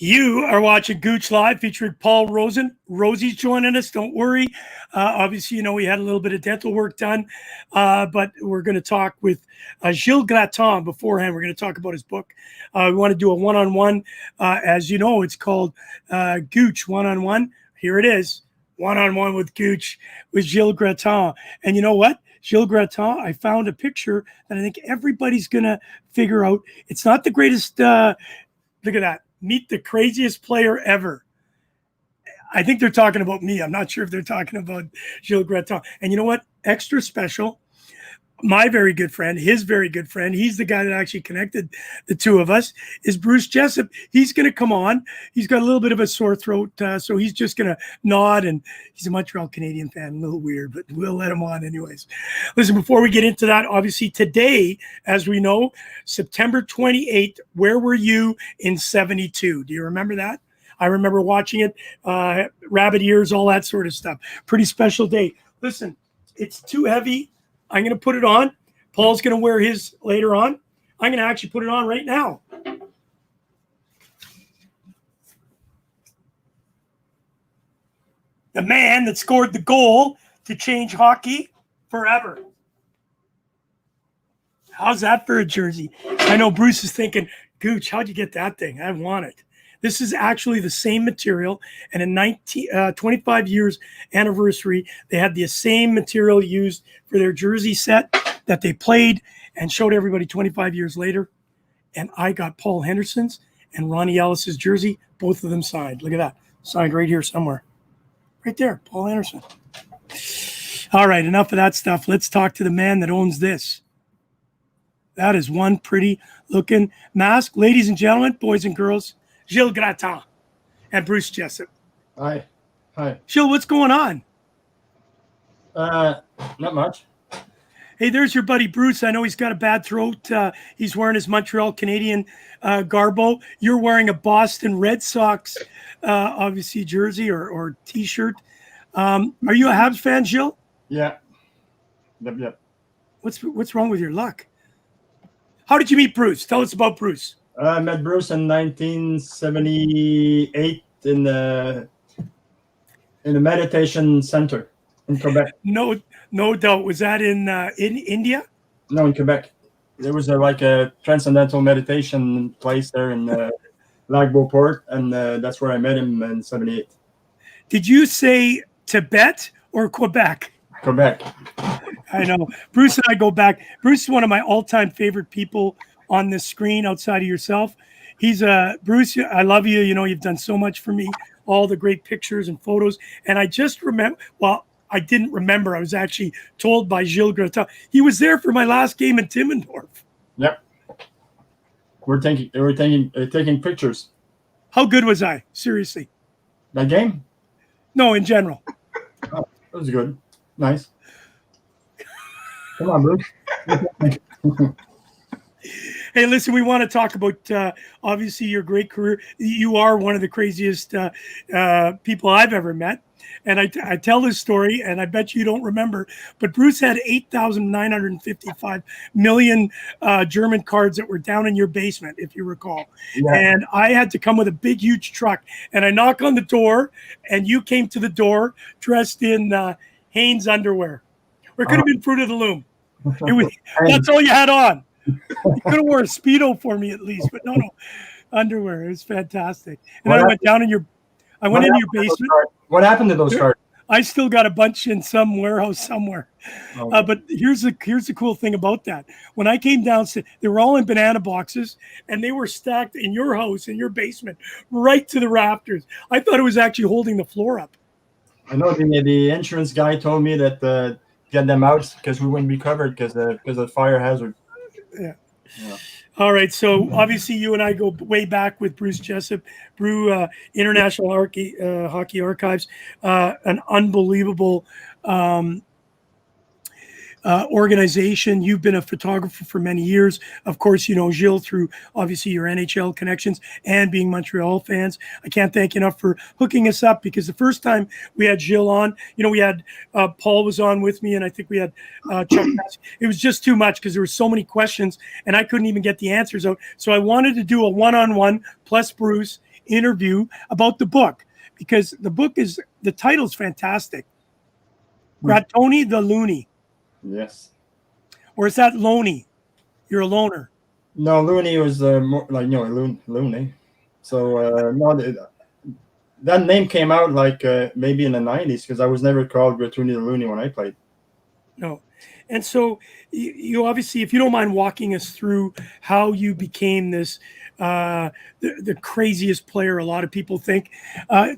You are watching Gouche Live featuring Paul Rosen. Rosie's joining us. Don't worry. Obviously, we had a little bit of dental work done, but we're going to talk with Gilles Gratton beforehand. We're going to talk about his book. We want to do a one-on-one. As you know, it's called Gouche One-on-One. Here it is, one-on-one with Gouche with Gilles Gratton. And you know what? Gilles Gratton, I found a picture that I think everybody's going to figure out. It's not the greatest. Look at that. Meet the craziest player ever. I think they're talking about me. I'm not sure if they're talking about Gilles Gratton. And you know what? Extra special. My very good friend, his very good friend, he's the guy that actually connected the two of us, is Bruce Jessup. He's going to come on. He's got a little bit of a sore throat, so he's just going to nod. And he's a Montreal Canadian fan, a little weird, but we'll let him on anyways. Listen, before we get into that, obviously today, as we know, September 28th, where were you in 72? Do you remember that? I remember watching it, rabbit ears, all that sort of stuff. Pretty special day. Listen, it's too heavy. I'm going to put it on. Paul's going to wear his later on. I'm going to actually put it on right now. The man that scored the goal to change hockey forever. How's that for a jersey? I know Bruce is thinking, Gooch, how'd you get that thing? I want it. This is actually the same material, and in 25 years anniversary, they had the same material used for their jersey set that they played and showed everybody 25 years later. And I got Paul Henderson's and Ronnie Ellis's jersey, both of them signed. Look at that, signed right here somewhere. Right there, Paul Henderson. All right, enough of that stuff. Let's talk to the man that owns this. That is one pretty looking mask. Ladies and gentlemen, boys and girls, Gilles Gratton and Bruce Jessup. Hi. Gilles, what's going on? Not much. Hey, there's your buddy Bruce. I know he's got a bad throat. He's wearing his Montreal Canadian garbo. You're wearing a Boston Red Sox, obviously, jersey or T-shirt. Are you a Habs fan, Gilles? Yeah. Yep. What's wrong with your luck? How did you meet Bruce? Tell us about Bruce. I met Bruce in 1978 in the meditation center in Quebec. No doubt. Was that in India? No, in Quebec. There was a transcendental meditation place there in Lac Beauport, and that's where I met him in 78. Did you say Tibet or Quebec? Quebec. I know. Bruce and I go back. Bruce is one of my all-time favorite people on this screen outside of yourself. He's Bruce, I love you. You know, you've done so much for me, all the great pictures and photos. And I just remember, well, I didn't remember. I was actually told by Gilles Gratton. He was there for my last game in Timmendorf. Yep. We're taking pictures. How good was I? Seriously. That game? No, in general. Oh, it was good. Nice. Come on, Bruce. Hey, listen, we want to talk about, obviously, your great career. You are one of the craziest people I've ever met. And I tell this story, and I bet you don't remember, but Bruce had 8,955 million German cards that were down in your basement, if you recall. Yeah. And I had to come with a big, huge truck. And I knock on the door, and you came to the door dressed in Hanes underwear. Or it could have been Fruit of the Loom. That's all you had on. You could have worn a Speedo for me at least, but no, underwear. It was fantastic. And I went down in your, into your basement. What happened to those cards? I still got a bunch in some warehouse somewhere. Okay. But here's the cool thing about that. When I came down, they were all in banana boxes, and they were stacked in your house, in your basement, right to the rafters. I thought it was actually holding the floor up. I know the insurance guy told me that get them out because we wouldn't be covered because of fire hazard. Yeah. All right. So obviously you and I go way back with Bruce Jessup, International Hockey Archives, an unbelievable organization. You've been a photographer for many years. Of course, you know Gilles through obviously your NHL connections and being Montreal fans. I can't thank you enough for hooking us up, because the first time we had Gilles on, you know, we had Paul was on with me, and I think we had Chuck. It was just too much because there were so many questions and I couldn't even get the answers out. So I wanted to do a one-on-one plus Bruce interview about the book, because the title's fantastic. Grattoni the Loony. Yes. Or is that Loney? You're a loner. No, Looney was more like Looney. So no, that name came out like maybe in the 90s, because I was never called Grattoni the Looney when I played. No. And so you obviously, if you don't mind walking us through how you became this, the craziest player a lot of people think.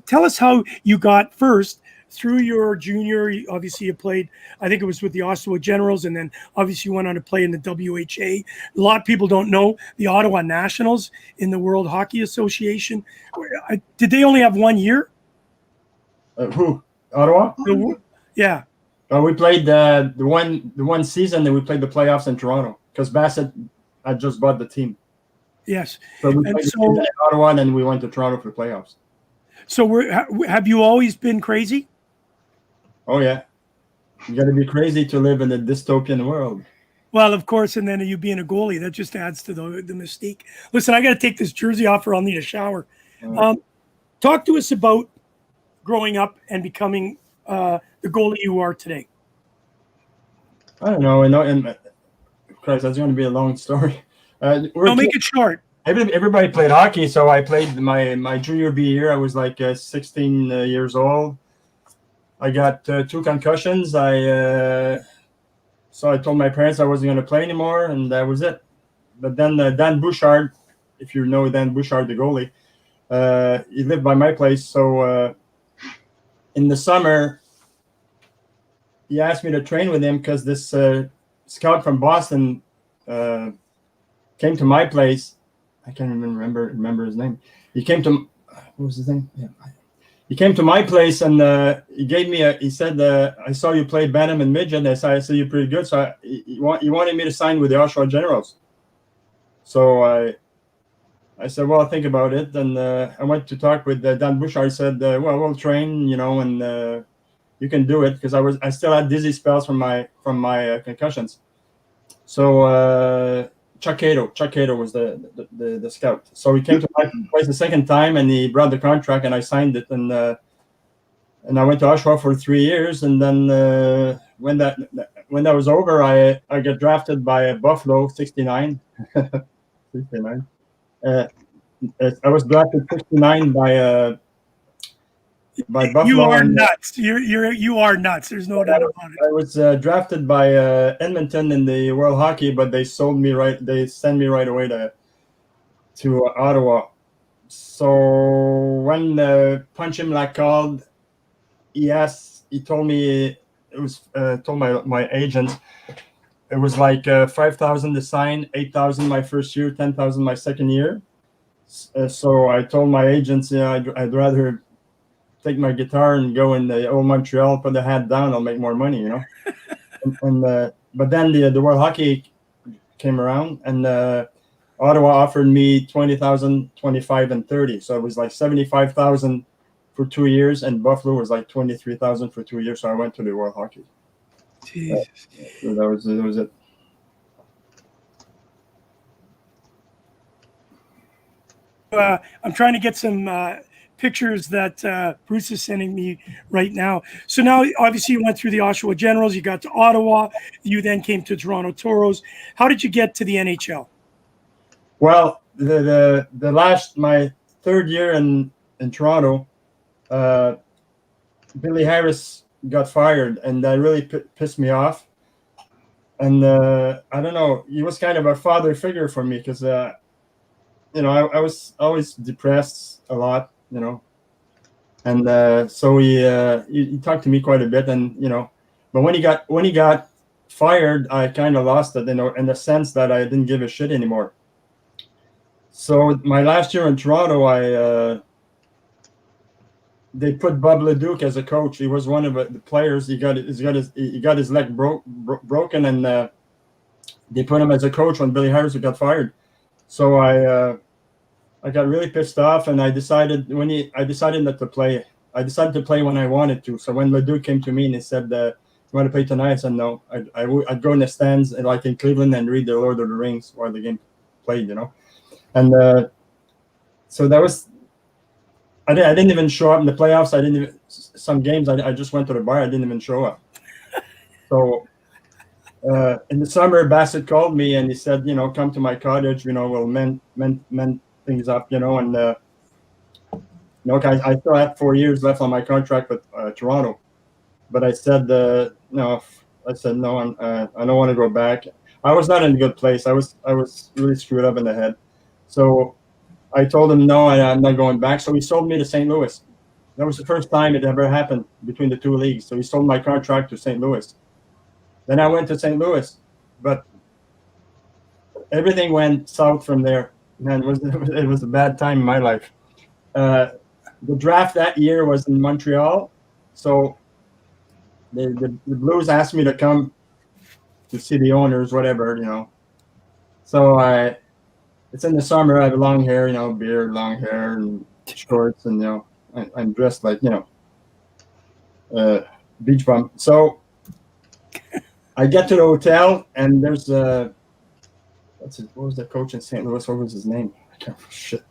Tell us how you got first through your junior. Obviously, you played, I think it was with the Ottawa Generals, and then obviously you went on to play in the WHA. A lot of people don't know the Ottawa Nationals in the World Hockey Association. Did they only have 1 year? Who? Ottawa? Yeah. We played the one season that we played the playoffs in Toronto, because Bassett had just bought the team. Yes. So we played the season in Ottawa, and then we went to Toronto for the playoffs. So have you always been crazy? Oh yeah, you got to be crazy to live in a dystopian world. Well, of course, and then you being a goalie, that just adds to the mystique. Listen, I got to take this jersey off, or I'll need a shower. Talk to us about growing up and becoming the goalie you are today. I don't know. And Christ, that's going to be a long story. I'll make it short. Everybody played hockey, so I played my junior B year. I was like 16 years old. I got 2 concussions. So I told my parents I wasn't going to play anymore, and that was it. But then Dan Bouchard, if you know Dan Bouchard, the goalie, he lived by my place. So in the summer, he asked me to train with him, because this scout from Boston came to my place. I can't even remember his name. He came to, what was his name? Yeah. He came to my place, and he gave me he said, I saw you play Bantam and Midget. I said, you're pretty good. So he wanted me to sign with the Ottawa Generals. So I said, well, I'll think about it. And I went to talk with Dan Bouchard. I said, well, we'll train, and you can do it, because I still had dizzy spells from my concussions. So Chuck Cato was the scout. So he came to my place the second time, and he brought the contract, and I signed it, and I went to Oshawa for 3 years, and then when that was over, I got drafted by Buffalo 69. 69. I was drafted 69 by Buffalo. You are nuts. You are nuts. There's no doubt about it. I was drafted by Edmonton in the World Hockey, but they sold me right. They sent me right away to Ottawa. So when Punch Imlach called, he told me, it was told my agent, it was like 5,000 to sign, 8,000 my first year, 10,000 my second year. So I told my agents, I'd rather take my guitar and go in the old Montreal, put the hat down, I'll make more money, but then the World Hockey came around, and Ottawa offered me 20,000, 25, and 30. So it was like 75,000 for 2 years, and Buffalo was like 23,000 for 2 years. So I went to the World Hockey. Jesus. So that was it. I'm trying to get some pictures that Bruce is sending me right now. So now, obviously, you went through the Oshawa Generals. You got to Ottawa. You then came to Toronto Toros. How did you get to the NHL? Well, my third year in Toronto, Billy Harris got fired, and that really pissed me off. And I don't know, he was kind of a father figure for me, because I was always depressed a lot, and so he talked to me quite a bit, and but when he got fired, I kind of lost it, in the sense that I didn't give a shit anymore. So my last year in Toronto, they put Bob Leduc as a coach. He was one of the players. He got his leg broken, and they put him as a coach when Billy Harris got fired. So I got really pissed off, and I decided not to play. I decided to play when I wanted to. So when Leduc came to me and he said, "You want to play tonight?" I said no. I'd go in the stands, like in Cleveland, and read the Lord of the Rings while the game played, And so that was I didn't even show up in the playoffs. I didn't even, some games I just went to the bar. I didn't even show up. So in the summer, Bassett called me and he said, come to my cottage. We'll mend things up. Guys, I still have 4 years left on my contract with Toronto, but I said no. I said no. I don't want to go back. I was not in a good place. I was really screwed up in the head. So I told him no, I'm not going back. So he sold me to St. Louis. That was the first time it ever happened between the two leagues. So he sold my contract to St. Louis. Then I went to St. Louis, but everything went south from there. Man, it was a bad time in my life. The draft that year was in Montreal, so the Blues asked me to come to see the owners, whatever. So it's in the summer. I have long hair, beard, long hair, and shorts, and I'm dressed like beach bum. So I get to the hotel, and there's what was the coach in St. Louis? What was his name? I can't. Shit.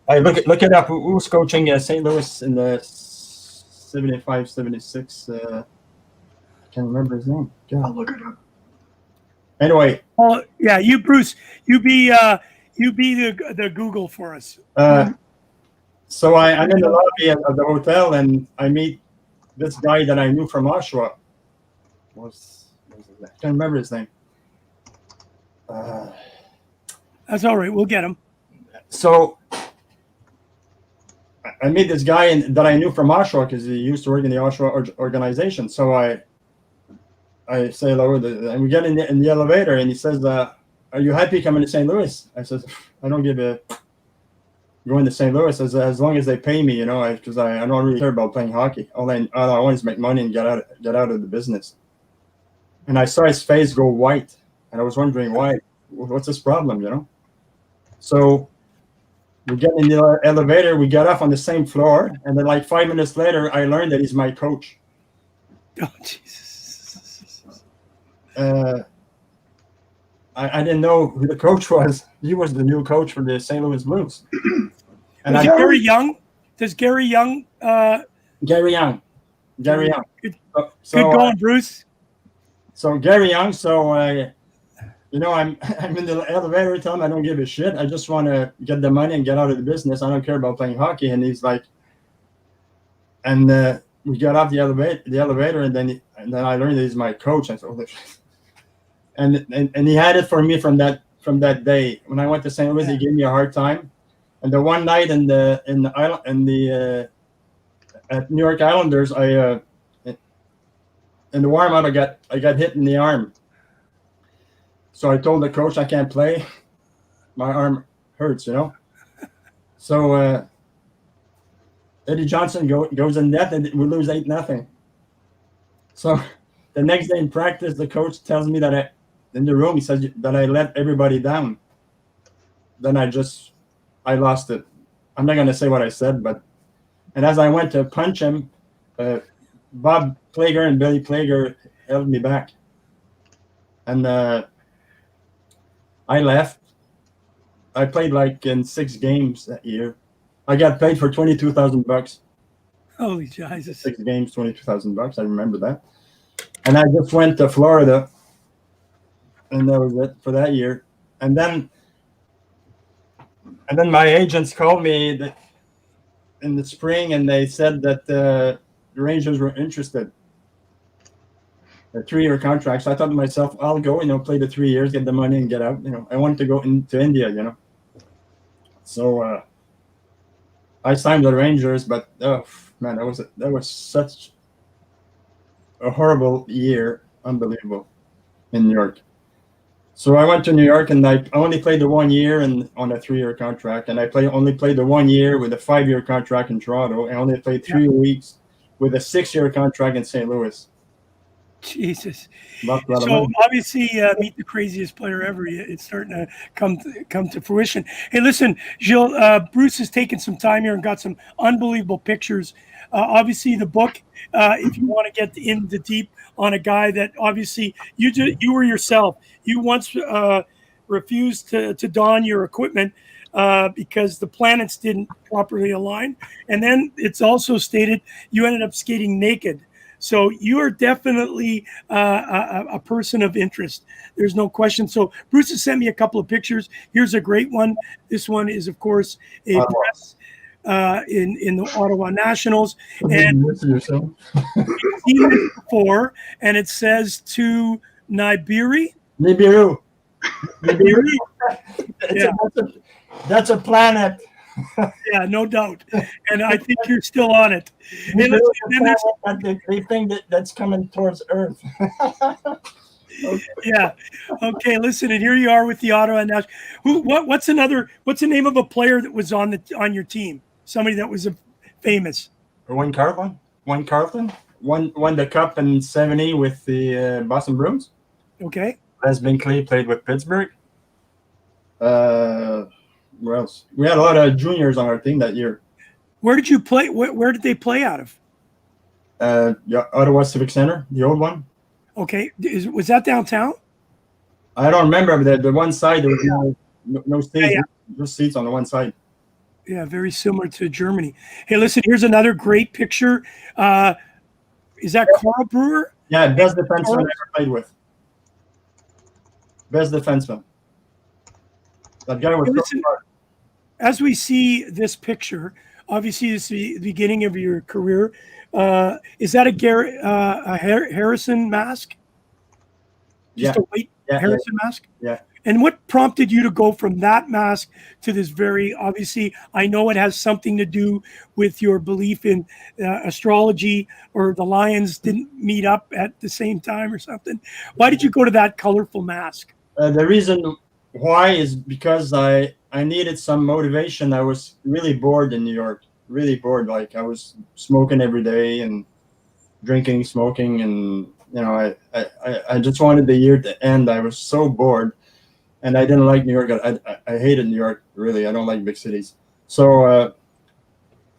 I look it up. Who was coaching St. Louis in the 75, 76? I can't remember his name. God. I'll look it up. Anyway. Oh yeah, you Bruce, you be the Google for us. So I'm in the lobby of the hotel, and I meet this guy that I knew from Oshawa. I can't remember his name. That's all right. We'll get him. So I meet this guy that I knew from Oshawa because he used to work in the Oshawa organization. So I say hello, and we get in the elevator, and he says, "Are you happy coming to St. Louis?" I says, "I don't give a going to St. Louis as long as they pay me, because I don't really care about playing hockey. All I want is make money and get out of the business." And I saw his face go white, and I was wondering why. What's his problem, So we get in the elevator. We get off on the same floor, and then like 5 minutes later, I learned that he's my coach. Oh Jesus! I didn't know who the coach was. He was the new coach for the St. Louis Blues. And Gary Young? Does Gary Young? Gary Young. Good going, Bruce. So Gary Young. So I'm in the elevator. Tell him I don't give a shit. I just want to get the money and get out of the business. I don't care about playing hockey. And he's like, and we got off the elevator, and then I learned that he's my coach. I thought, and he had it for me from that day. When I went to St. Louis, he gave me a hard time. And the one night at New York Islanders, in the warm up, I got hit in the arm. So I told the coach I can't play. My arm hurts, So Eddie Johnson goes in net, and we lose 8-0. So the next day in practice, the coach tells me that in the room, he says that I let everybody down. Then I lost it. I'm not going to say what I said, and as I went to punch him, Bob Plager and Billy Plager held me back. And I left. I played like in 6 games that year. I got paid for $22,000. Holy Jesus! 6 games, $22,000. I remember that. And I just went to Florida, and that was it for that year. And then my agents called me in the spring, and they said that the Rangers were interested. A 3-year contract. So I thought to myself, I'll go, play the 3 years, get the money, and get out. I wanted to go into India, So I signed the Rangers, but oh man, that was such a horrible year, unbelievable, in New York. So I went to New York, and I only played the 1 year and on a 3-year contract, and I only played the 1 year with a 5-year contract in Toronto. I only played 3 weeks with a 6-year contract in St. Louis. Jesus. So obviously, meet the craziest player ever. It's starting to come to fruition. Hey, listen, Gilles, Bruce has taken some time here and got some unbelievable pictures. Obviously, the book, if you want to get in the deep on a guy that obviously you were yourself. You once refused to don your equipment because the planets didn't properly align. And then it's also stated you ended up skating naked. So you are definitely a person of interest. There's no question. So Bruce has sent me a couple of pictures. Here's a great one. This one is, of course, a press in the Ottawa Nationals. And we've seen this before, and it says to Nibiru. Nibiru. Yeah. That's a planet. Yeah, no doubt. And I think you're still on it. Hey, they think that's coming towards Earth. Okay. Yeah. Okay. Listen, and here you are with the Ottawa Nationals. What's the name of a player that was on your team? Somebody that was famous. Wayne Carlton. Won the cup in '70 with the Boston Bruins. Okay. Les Binkley played with Pittsburgh. Where else? We had a lot of juniors on our team that year. Where did you play? Where did they play out of? Ottawa Civic Center, the old one. Okay. Was that downtown? I don't remember. The one side, there was no seats. Just seats on the one side. Yeah, very similar to Germany. Hey, listen, here's another great picture. Is that Carl Brewer? Yeah, best defenseman I ever played with. Best defenseman. That guy was as we see this picture, obviously it's the beginning of your career. Is that a Harrison mask? Just a white Harrison mask? Yeah. And what prompted you to go from that mask to this very, obviously, I know it has something to do with your belief in astrology, or the lions didn't meet up at the same time or something. Why did you go to that colorful mask? The reason why is because I needed some motivation. I was really bored in New York, really bored. Like I was smoking every day and drinking, smoking, and I just wanted the year to end. I was so bored. And I didn't like New York. I hated New York, really. I don't like big cities. So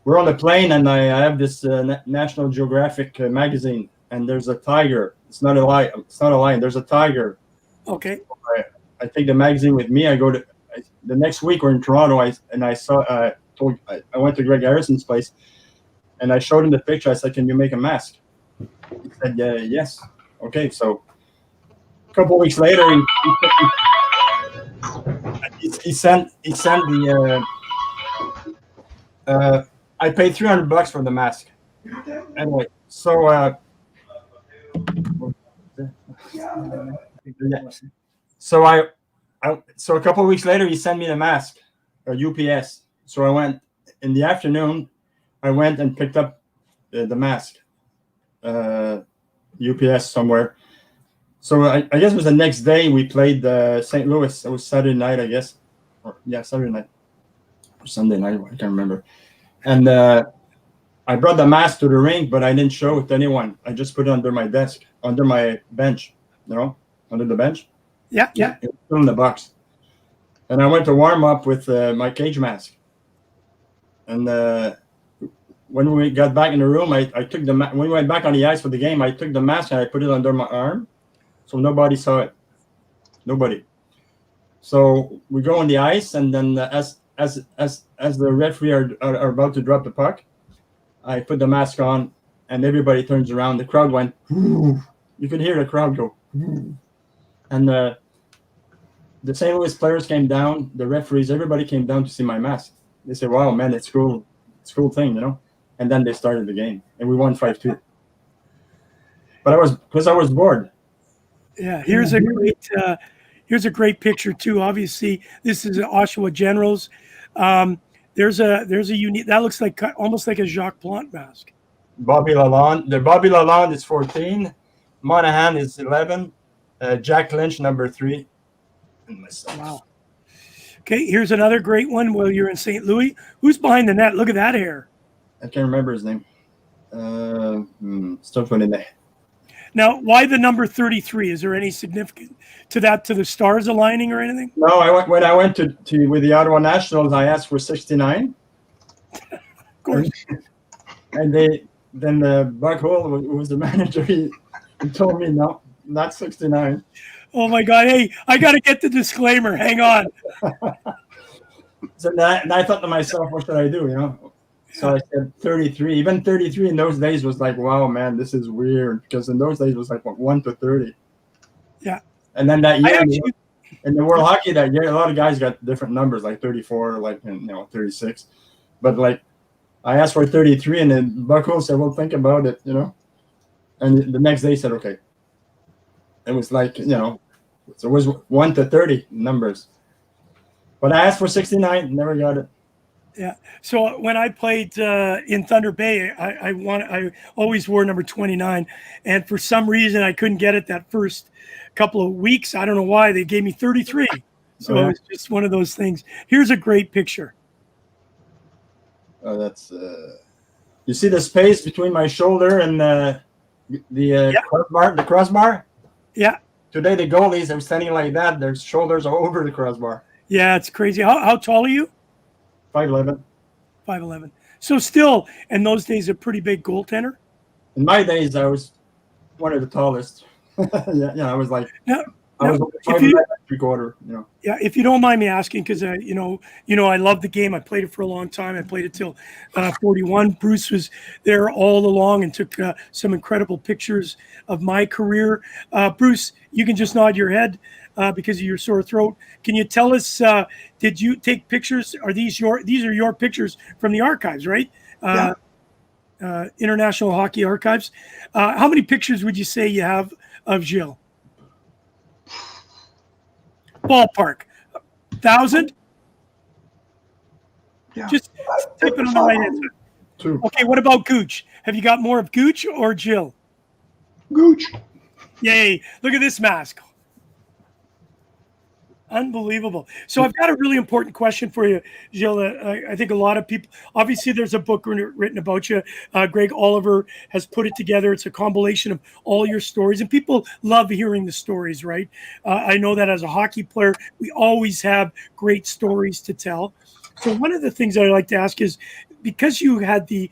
we're on the plane, and I have this National Geographic magazine, and there's a tiger. It's not a lion. It's not a lion. There's a tiger. Okay. I take the magazine with me. I go to the next week. We're in Toronto. I went to Greg Harrison's place, and I showed him the picture. I said, "Can you make a mask?" He said, "Yes." Okay. So a couple of weeks later, he sent the I paid $300 for the mask. Anyway, so so a couple of weeks later he sent me the mask, UPS. So I went in the afternoon. I went and picked up the mask, UPS somewhere. So I guess it was the next day we played St. Louis. It was Saturday night, I guess. Saturday night. Or Sunday night, I can't remember. And I brought the mask to the rink, but I didn't show it to anyone. I just put it under my desk, under my bench, under the bench. Yeah. It was still in the box. And I went to warm up with my cage mask. And when we got back in the room, I took when we went back on the ice for the game, I took the mask and I put it under my arm. So nobody saw it. Nobody. So we go on the ice, and then as the referee are about to drop the puck, I put the mask on, and everybody turns around. The crowd went, "Ooh." You could hear the crowd go, "Ooh." And the St. Louis players came down, the referees, everybody came down to see my mask. They said, "Wow, man, it's cool. It's a cool thing, And then they started the game, and we won 5-2. But I was bored. Yeah, here's a great picture too. Obviously, this is Oshawa Generals. There's a unique that looks like almost like a Jacques Plante mask. Bobby Lalonde. The Bobby Lalonde is 14. Monahan is 11. Jack Lynch number 3. And myself. Wow. Okay, here's another great one. While you're in St. Louis, who's behind the net? Look at that hair. I can't remember his name. Stuff went in there. Now, why the number 33? Is there any significance to that, to the stars aligning or anything? No, when I went to with the Ottawa Nationals, I asked for 69. Of course. And then Buck Hull, who was the manager, he told me no, not 69. Oh my God! Hey, I got to get the disclaimer. Hang on. So then I thought to myself, what should I do? So I said 33. Even 33 in those days was like, wow, man, this is weird, because in those days it was like what, 1 to 30. Yeah. And then that year Actually, in the World Hockey that year, a lot of guys got different numbers, like 34, like 36. But like I asked for 33, and then Buckle said, "Well, think about it," And the next day he said, "Okay." It was like so it was 1 to 30 numbers. But I asked for 69, never got it. yeah. So when I played in Thunder Bay, I always wore number 29, and for some reason I couldn't get it that first couple of weeks. I don't know why. They gave me 33. So it was just one of those things. Here's a great picture. Oh, that's you see the space between my shoulder and the crossbar. The crossbar. Yeah. Today the goalies are standing like that. Their shoulders are over the crossbar. Yeah, it's crazy. How tall are you? 5'11". 5'11". So still, in those days, a pretty big goaltender. In my days, I was one of the tallest. I was like, I was 5'3". Yeah, if you don't mind me asking, because I love the game. I played it for a long time. I played it till 41. Bruce was there all along and took some incredible pictures of my career. Bruce, you can just nod your head because of your sore throat. Can you tell us? Did you take pictures? Are these your pictures from the archives, right? International Hockey Archives. How many pictures would you say you have of Gilles? Ballpark, 1,000. Yeah. Just type it on the right answer. 2. Okay, what about Gouche? Have you got more of Gouche or Gilles? Gouche. Yay! Look at this mask. Unbelievable. So I've got a really important question for you, Gilles. I think a lot of people, obviously there's a book written about you. Greg Oliver has put it together. It's a compilation of all your stories, and people love hearing the stories, right? I know that as a hockey player, we always have great stories to tell. So one of the things I like to ask is, because you had the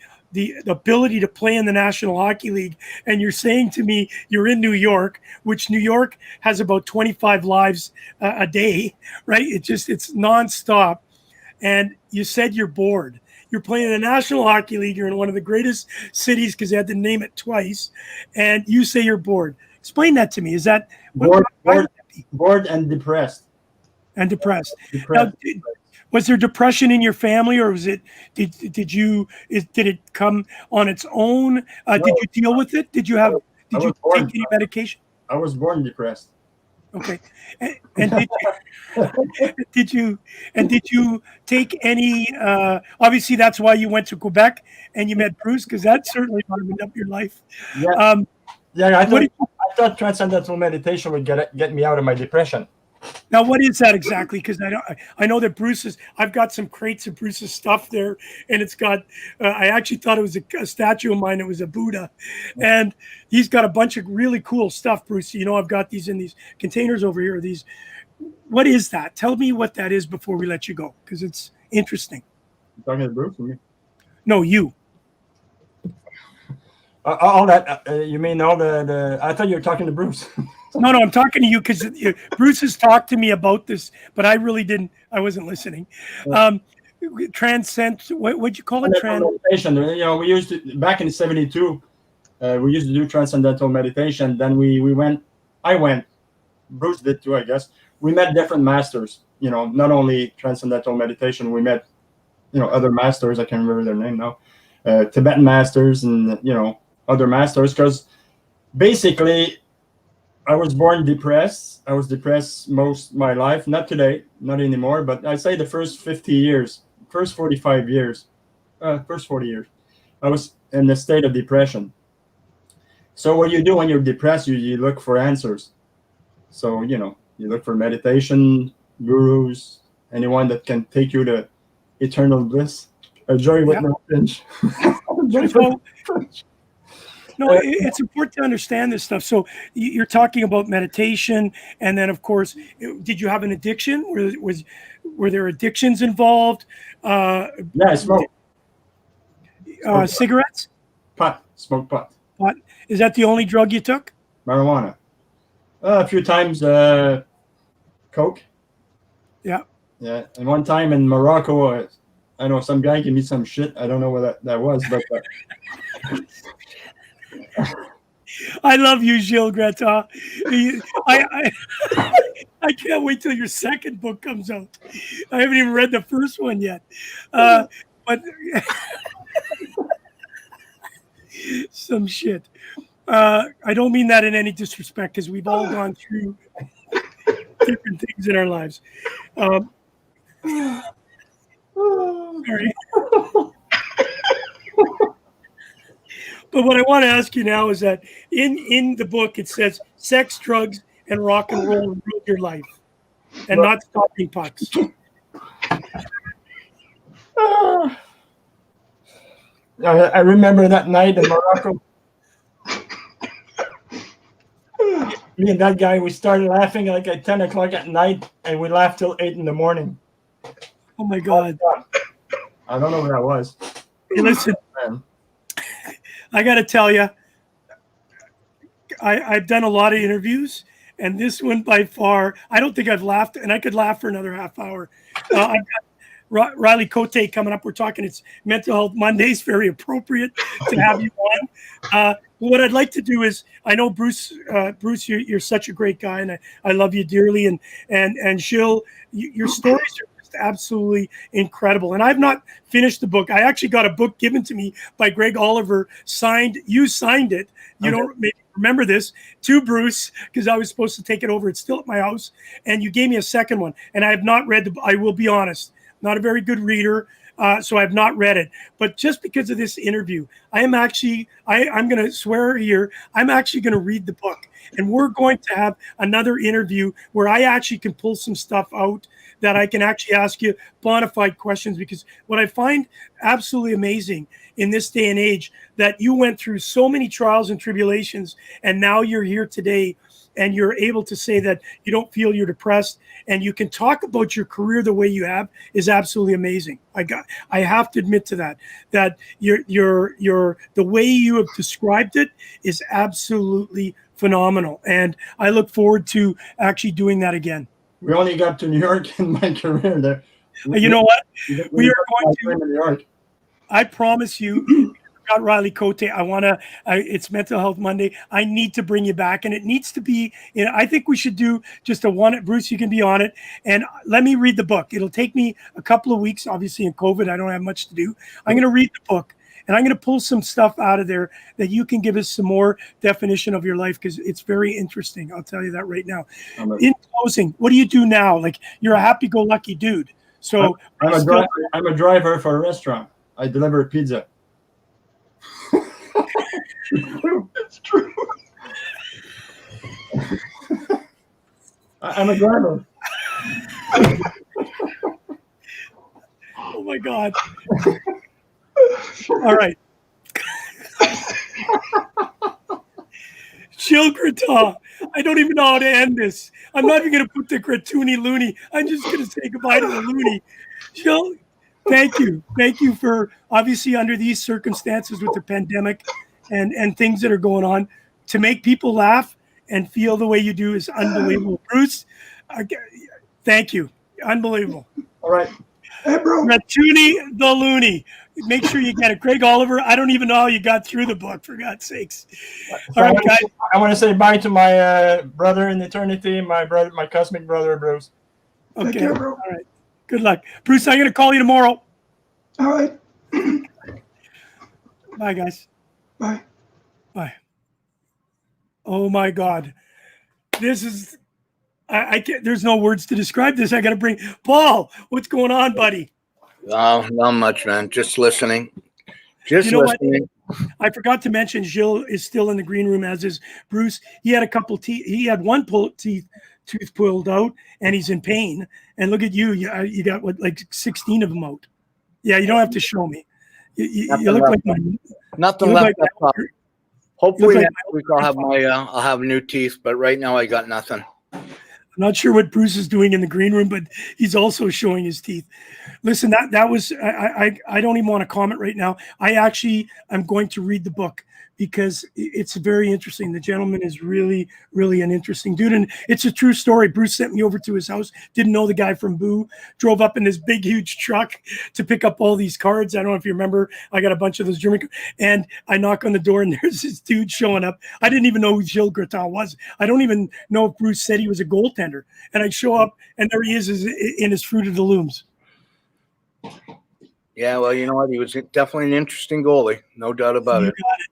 ability to play in the National Hockey League, and you're saying to me you're in New York, which New York has about 25 lives a day, right? It's nonstop. And you said you're bored. You're playing in the National Hockey League. You're in one of the greatest cities because they had to name it twice. And you say you're bored. Explain that to me. Is that bored and depressed? And depressed. Now, was there depression in your family, or was it? Did it come on its own? No, did you deal with it? Did you take any medication? I was born depressed. Okay, and did you take any? Obviously, that's why you went to Quebec and you met Bruce, because that certainly opened up your life. Yeah. I thought transcendental meditation would get me out of my depression. Now, what is that exactly? Because I know that I've got some crates of Bruce's stuff there, and it's got, I actually thought it was a statue of mine. It was a Buddha, and he's got a bunch of really cool stuff, Bruce. I've got these in these containers over here. What is that? Tell me what that is before we let you go, because it's interesting. You're talking to Bruce or me? No, you. All that, you mean all the I thought you were talking to Bruce. No, I'm talking to you because Bruce has talked to me about this, but I really didn't. I wasn't listening. Transcend. What'd you call it? Meditation. We used to, back in '72. We used to do transcendental meditation. Then we went. I went. Bruce did too, I guess. We met different masters. Not only transcendental meditation. We met, other masters. I can't remember their name now. Tibetan masters and other masters, because basically I was born depressed. I was depressed most of my life. Not today, not anymore, but I'd say the first 50 years, first 45 years, first 40 years, I was in a state of depression. So what you do when you're depressed, you look for answers. So, you look for meditation, gurus, anyone that can take you to eternal bliss. A joy with no pinch. No, it's important to understand this stuff. So you're talking about meditation, and then, of course, did you have an addiction? Were there addictions involved? Yeah, I smoke. Cigarettes? Pot. Smoke pot. Pot. Is that the only drug you took? Marijuana. A few times, Coke. Yeah. Yeah, and one time in Morocco, I know some guy gave me some shit. I don't know what that was, but I love you, Gilles Gratin. I can't wait till your second book comes out. I haven't even read the first one yet. But some shit. I don't mean that in any disrespect, because we've all gone through different things in our lives. Sorry. But what I want to ask you now is that in the book it says sex, drugs, and rock and roll ruled your life, and not stopping pucks. I remember that night in Morocco. Me and that guy, we started laughing like at 10 o'clock at night, and we laughed till 8 in the morning. Oh my God. I don't know what that was. Hey, listen, I got to tell you, I've done a lot of interviews, and this one by far, I don't think I've laughed, and I could laugh for another half hour. I've got Riley Cote coming up. We're talking, it's Mental Health Mondays, very appropriate to have you on. What I'd like to do is, I know Bruce, you're such a great guy, and I love you dearly, and Gilles, your stories are just absolutely incredible. And I've not finished the book. I actually got a book given to me by Greg Oliver, signed. You signed it. You don't maybe remember this, to Bruce, because I was supposed to take it over. It's still at my house, and you gave me a second one, and I have not read I will be honest, not a very good reader. So I've not read it, but just because of this interview, I'm going to swear here, I'm actually going to read the book, and we're going to have another interview where I actually can pull some stuff out that I can actually ask you bona fide questions, because what I find absolutely amazing in this day and age, that you went through so many trials and tribulations, and now you're here today, and you're able to say that you don't feel you're depressed, and you can talk about your career the way you have, is absolutely amazing. I have to admit to that the way you have described it is absolutely phenomenal, and I look forward to actually doing that again. We only got to New York in my career there. You know what? We are going to New York. I promise you. Got Riley Cote. It's Mental Health Monday. I need to bring you back, and it needs to be, I think we should do just a one. Bruce, you can be on it, and let me read the book. It'll take me a couple of weeks. Obviously in COVID, I don't have much to do. I'm going to read the book, and I'm going to pull some stuff out of there that you can give us some more definition of your life, because it's very interesting. I'll tell you that right now. In closing, what do you do now? Like, you're a happy-go-lucky dude. So I'm a driver for a restaurant. I deliver pizza. It's true. I'm a driver. Oh my God. All right. Gilles Gratin. I don't even know how to end this. I'm not even going to put the Gratoony loony. I'm just going to say goodbye to the loony. Gilles, thank you. Thank you for, obviously under these circumstances with the pandemic and things that are going on, to make people laugh and feel the way you do is unbelievable. Bruce, thank you. Unbelievable. All right. Hey, bro. Gratoony the loony. Make sure you get it. Craig Oliver, I don't even know how you got through the book, for God's sakes. All right, guys. I want to say bye to my brother in eternity, my cosmic brother, Bruce. Okay. Take care, bro. All right. Good luck. Bruce, I'm going to call you tomorrow. All right. Bye, guys. Bye. Bye. Oh my God. This is, I can't, there's no words to describe this. I got to bring Paul. What's going on, buddy? Oh, not much, man. Just listening. Just listening. What? I forgot to mention Gilles is still in the green room, as is Bruce. He had a couple teeth. He had one tooth pulled out, and he's in pain. And look at you. You got what, like 16 of them out. Yeah, you don't have to show me. You look like my. Nothing left. Like Hopefully like next week I'll have new teeth, but right now I got nothing. I'm not sure what Bruce is doing in the green room, but he's also showing his teeth. Listen, that was I don't even want to comment right now. I'm going to read the book, because it's very interesting. The gentleman is really, really an interesting dude. And it's a true story. Bruce sent me over to his house, didn't know the guy from Boo, drove up in this big, huge truck to pick up all these cards. I don't know if you remember, I got a bunch of those German, and I knock on the door and there's this dude showing up. I didn't even know who Gilles Greton was. I don't even know if Bruce said he was a goaltender. And I show up and there he is in his Fruit of the Looms. Yeah, well, you know what? He was definitely an interesting goalie. No doubt about it. Got it.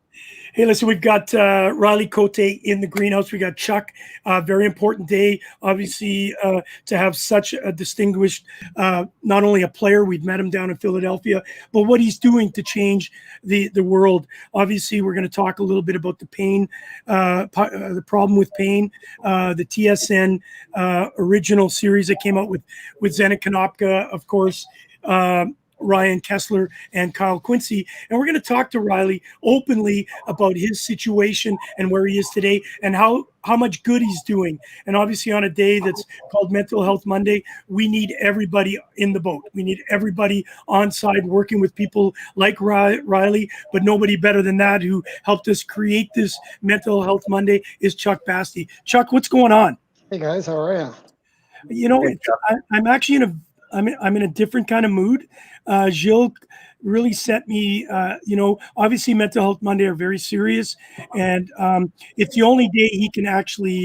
Hey, listen, we've got Riley Cote in the greenhouse. We got Chuck. Very important day, obviously, to have such a distinguished, not only a player, we've met him down in Philadelphia, but what he's doing to change the world. Obviously, we're going to talk a little bit about the pain, the problem with pain, the TSN original series that came out with Zenet Konopka, of course, Ryan Kessler and Kyle Quincy. And we're going to talk to Riley openly about his situation and where he is today and how much good he's doing. And obviously on a day that's called Mental Health Monday, we need everybody in the boat. We need everybody on side working with people like Riley, but nobody better than that who helped us create this Mental Health Monday is Chuck Basti. Chuck, what's going on? Hey guys, how are you? You know, I'm actually I'm in a different kind of mood. Gilles really set me, obviously Mental Health Monday are very serious, and it's the only day he can actually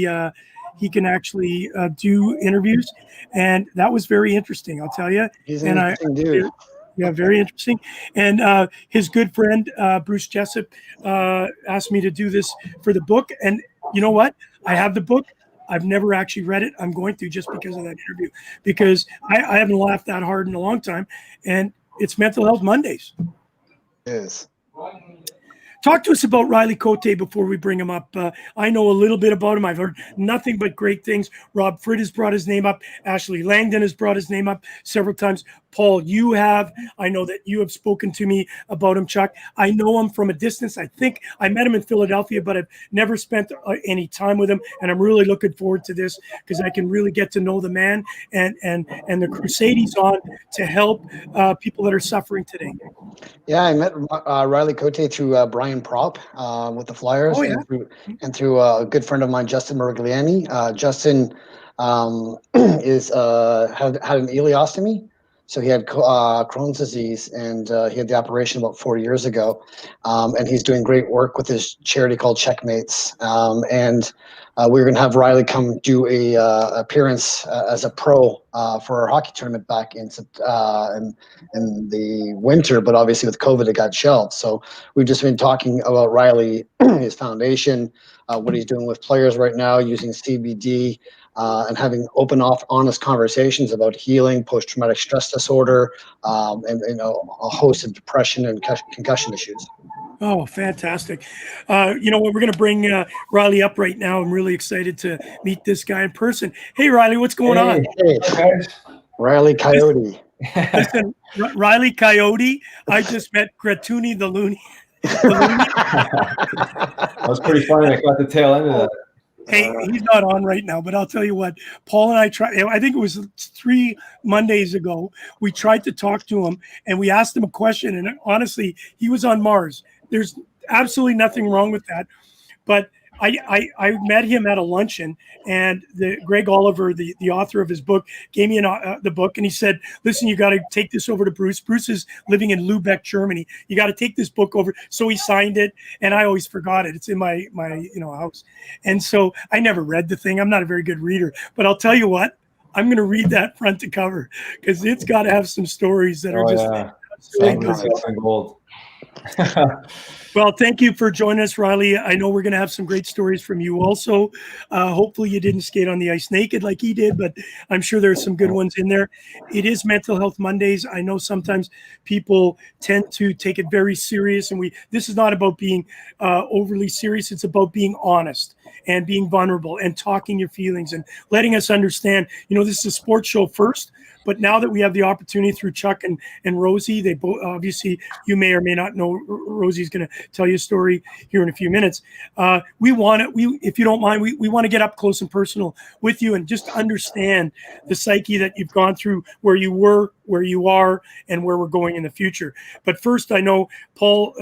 do interviews, and that was very interesting, I'll tell you. He's an interesting dude. Yeah, very interesting. And his good friend, Bruce Jessup, asked me to do this for the book. And you know what? I have the book. I've never actually read it. I'm going to just because of that interview, because I haven't laughed that hard in a long time. And it's Mental Health Mondays. It is. Talk to us about Riley Cote before we bring him up. I know a little bit about him. I've heard nothing but great things. Rob Fritt has brought his name up. Ashley Langdon has brought his name up several times. Paul, you have. I know that you have spoken to me about him, Chuck. I know him from a distance. I think I met him in Philadelphia, but I've never spent any time with him. And I'm really looking forward to this because I can really get to know the man and the crusade he's on to help people that are suffering today. Yeah, I met Riley Cote through Brian Prop with the Flyers, and through a good friend of mine, Justin Merigliani. Justin is had an ileostomy. So he had Crohn's disease, and he had the operation about 4 years ago. And he's doing great work with his charity called Checkmates. And we were going to have Riley come do a appearance as a pro for our hockey tournament back in the winter, but obviously with COVID, it got shelved. So we've just been talking about Riley, his foundation, what he's doing with players right now using CBD. And having open, honest conversations about healing, post-traumatic stress disorder, and a host of depression and concussion issues. Oh, fantastic. You know what? We're going to bring Riley up right now. I'm really excited to meet this guy in person. Hey, Riley, what's going on? Hey. Riley Coyote. Listen, Riley Coyote, I just met Gratuni the Looney. That was pretty funny. I got the tail end of that. Hey, he's not on right now, but I'll tell you what, Paul and I tried, I think it was 3 Mondays ago, we tried to talk to him and we asked him a question, and honestly, he was on Mars. There's absolutely nothing wrong with that. But I met him at a luncheon, and Greg Oliver, the author of his book, gave me the book, and he said, listen, you got to take this over to Bruce. Bruce is living in Lübeck, Germany. You got to take this book over. So he signed it, and I always forgot it. It's in my house. And so I never read the thing. I'm not a very good reader, but I'll tell you what, I'm going to read that front to cover because it's got to have some stories that are gold. Well, thank you for joining us, Riley. I know we're going to have some great stories from you also. Hopefully you didn't skate on the ice naked like he did, but I'm sure there's some good ones in there. It is Mental Health Mondays. I know sometimes people tend to take it very serious, and this is not about being overly serious. It's about being honest. and being vulnerable and talking your feelings and letting us understand, this is a sports show first, but now that we have the opportunity through Chuck and Rosie, they both, obviously, you may or may not know, Rosie's going to tell you a story here in a few minutes. If you don't mind, we want to get up close and personal with you and just understand the psyche that you've gone through, where you were, where you are, and where we're going in the future. But first, I know Paul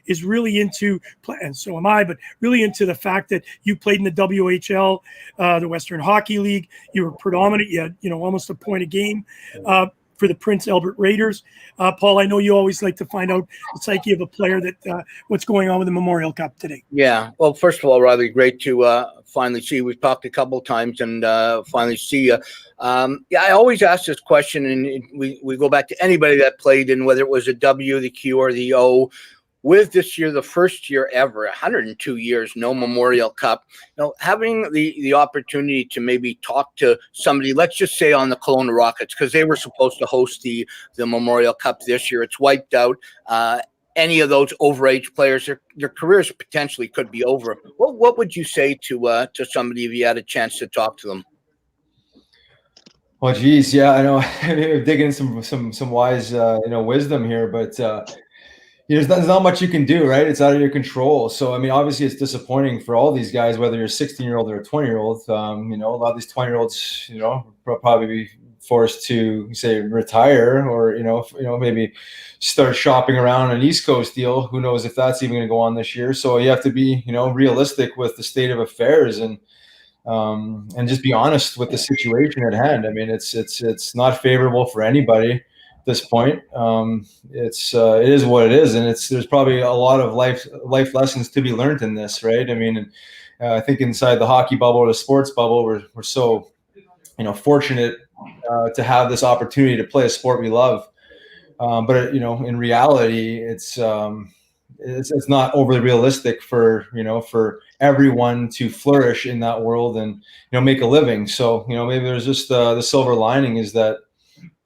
is really into, and so am I, but really into the fact that you played in the WHL, the Western Hockey League. You were predominant. You had, almost a point a game for the Prince Albert Raiders. Paul, I know you always like to find out the psyche of a player, that what's going on with the Memorial Cup today. Yeah. Well, first of all, Riley, great to finally see you. We've talked a couple of times and finally see you. I always ask this question, and we go back to anybody that played in, whether it was a W, the Q, or the O. With this year, the first year ever, 102 years, no Memorial Cup, having the opportunity to maybe talk to somebody, let's just say on the Kelowna Rockets, because they were supposed to host the Memorial Cup this year. It's wiped out. Any of those overage players, their careers potentially could be over. What would you say to somebody if you had a chance to talk to them? Well, geez, yeah, I know. I'm digging some wise, wisdom here, but there's not much you can do, right? It's out of your control. So, I mean, obviously, it's disappointing for all these guys, whether you're a 16-year-old or a 20-year-old. A lot of these 20-year-olds, will probably be forced to say retire or maybe start shopping around an East Coast deal. Who knows if that's even going to go on this year? So you have to be realistic with the state of affairs and just be honest with the situation at hand. I mean, it's not favorable for anybody at this point. It is what it is, and there's probably a lot of life lessons to be learned in this, right? I mean, I think inside the hockey bubble or the sports bubble, we're so fortunate to have this opportunity to play a sport we love. But in reality, it's not overly realistic for everyone to flourish in that world and make a living. So maybe there's just the silver lining is that,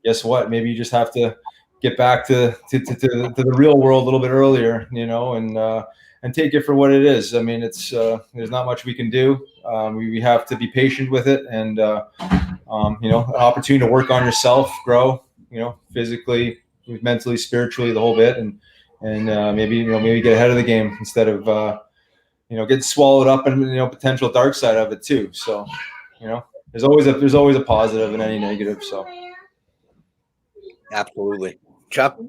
guess what? Maybe you just have to get back to the real world a little bit earlier, and take it for what it is. I mean, there's not much we can do. We have to be patient with it, and an opportunity to work on yourself, grow, physically, mentally, spiritually, the whole bit, and maybe get ahead of the game instead of getting swallowed up in potential dark side of it too. So there's always a positive in any negative. So absolutely, Chuck.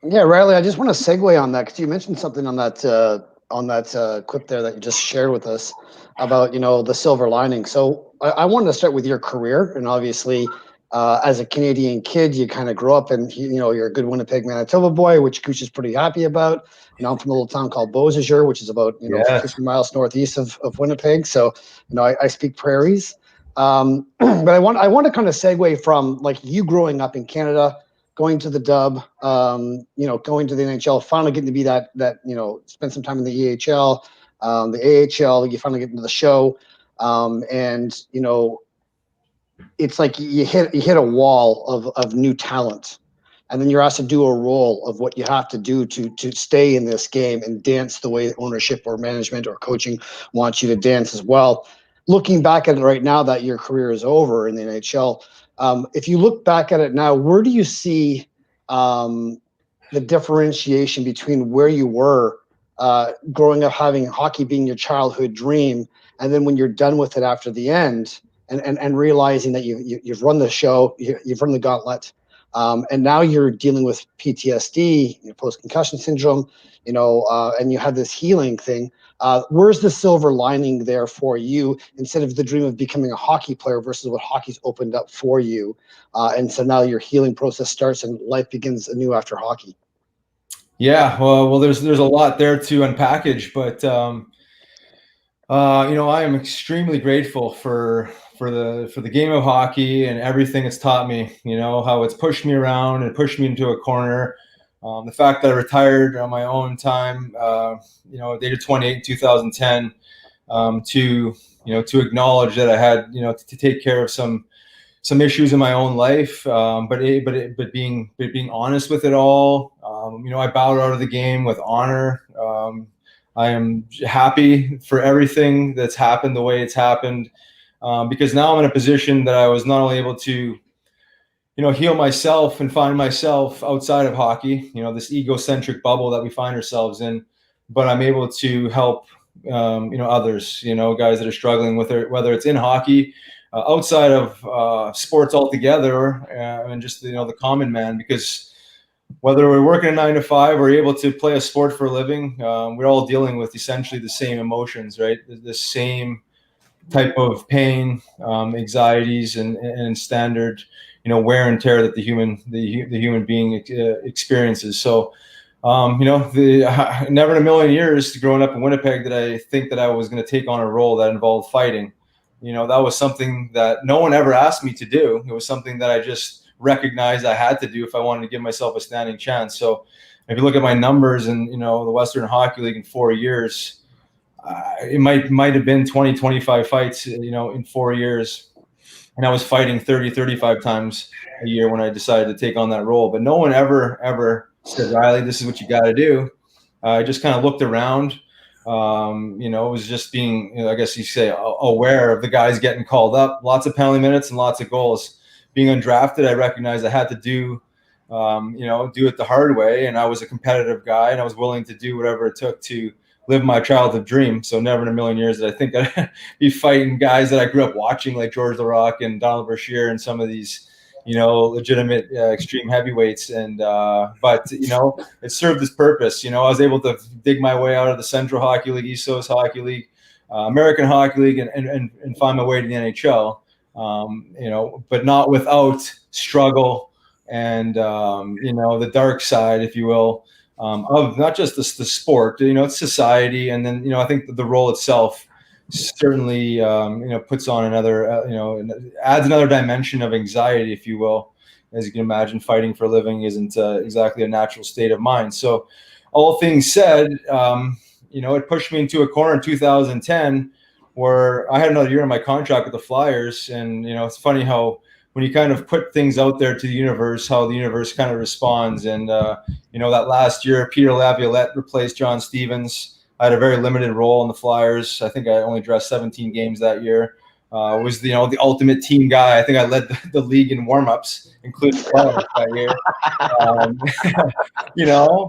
Yeah, Riley, I just want to segue on that because you mentioned something on that clip there that you just shared with us about the silver lining. So I wanted to start with your career, and obviously, as a Canadian kid, you kind of grow up and you're a good Winnipeg, Manitoba boy, which Gouche is pretty happy about. I'm from a little town called Beausejour, which is about 50 miles northeast of Winnipeg. So I speak prairies. But I want to kind of segue from like you growing up in Canada, going to the Dub, going to the NHL, finally getting to be that spend some time in the EHL, the AHL, you finally get into the show, and it's like you hit a wall of new talent, and then you're asked to do a role of what you have to do to stay in this game and dance the way ownership or management or coaching wants you to dance as well. Looking back at it right now that your career is over in the NHL, if you look back at it now, where do you see the differentiation between where you were growing up, having hockey being your childhood dream, and then when you're done with it after the end, and realizing that you've run the show, you've run the gauntlet, and now you're dealing with PTSD, post-concussion syndrome, and you have this healing thing. Where's the silver lining there for you instead of the dream of becoming a hockey player versus what hockey's opened up for you? And so now your healing process starts and life begins anew after hockey. Yeah, well, there's a lot there to unpackage, but I am extremely grateful for the game of hockey and everything it's taught me. How it's pushed me around and pushed me into a corner. The fact that I retired on my own time, at the age of 28 in 2010, to acknowledge that I had, to take care of some issues in my own life, but being honest with it all. I bowed out of the game with honor. I am happy for everything that's happened the way it's happened, because now I'm in a position that I was not only able to, heal myself and find myself outside of hockey, this egocentric bubble that we find ourselves in, but I'm able to help, others, guys that are struggling with it, whether it's in hockey, outside of sports altogether, and just, the common man, because whether we're working a 9 to 5 or able to play a sport for a living, we're all dealing with essentially the same emotions, right? The same type of pain, anxieties, and standard, wear and tear that the human being experiences. So, never in a million years growing up in Winnipeg did I think that I was going to take on a role that involved fighting. That was something that no one ever asked me to do. It was something that I just recognized I had to do if I wanted to give myself a standing chance. So if you look at my numbers in, the Western Hockey League in 4 years, it might have been 20, 25 fights, in 4 years. And I was fighting 30, 35 times a year when I decided to take on that role. But no one ever said, Riley, this is what you got to do. I just kind of looked around. It was just being, I guess you say, aware of the guys getting called up, lots of penalty minutes and lots of goals. Being undrafted, I recognized I had to do it the hard way. And I was a competitive guy, and I was willing to do whatever it took to live my childhood dream. So never in a million years did I think I'd be fighting guys that I grew up watching, like George Laraque and Donald Brashear and some of these, legitimate extreme heavyweights. And but it served its purpose. I was able to dig my way out of the Central Hockey League, East Coast Hockey League, American Hockey League, and find my way to the NHL. But not without struggle and the dark side, if you will, of not just the sport, it's society, and then I think the role itself certainly puts on another adds another dimension of anxiety, if you will. As you can imagine, fighting for a living isn't exactly a natural state of mind. So all things said, it pushed me into a corner in 2010 where I had another year on my contract with the Flyers. And, it's funny how when you kind of put things out there to the universe, how the universe kind of responds. And, that last year, Peter Laviolette replaced John Stevens. I had a very limited role in the Flyers. I think I only dressed 17 games that year. Was the ultimate team guy. I think I led the league in warmups, including that year.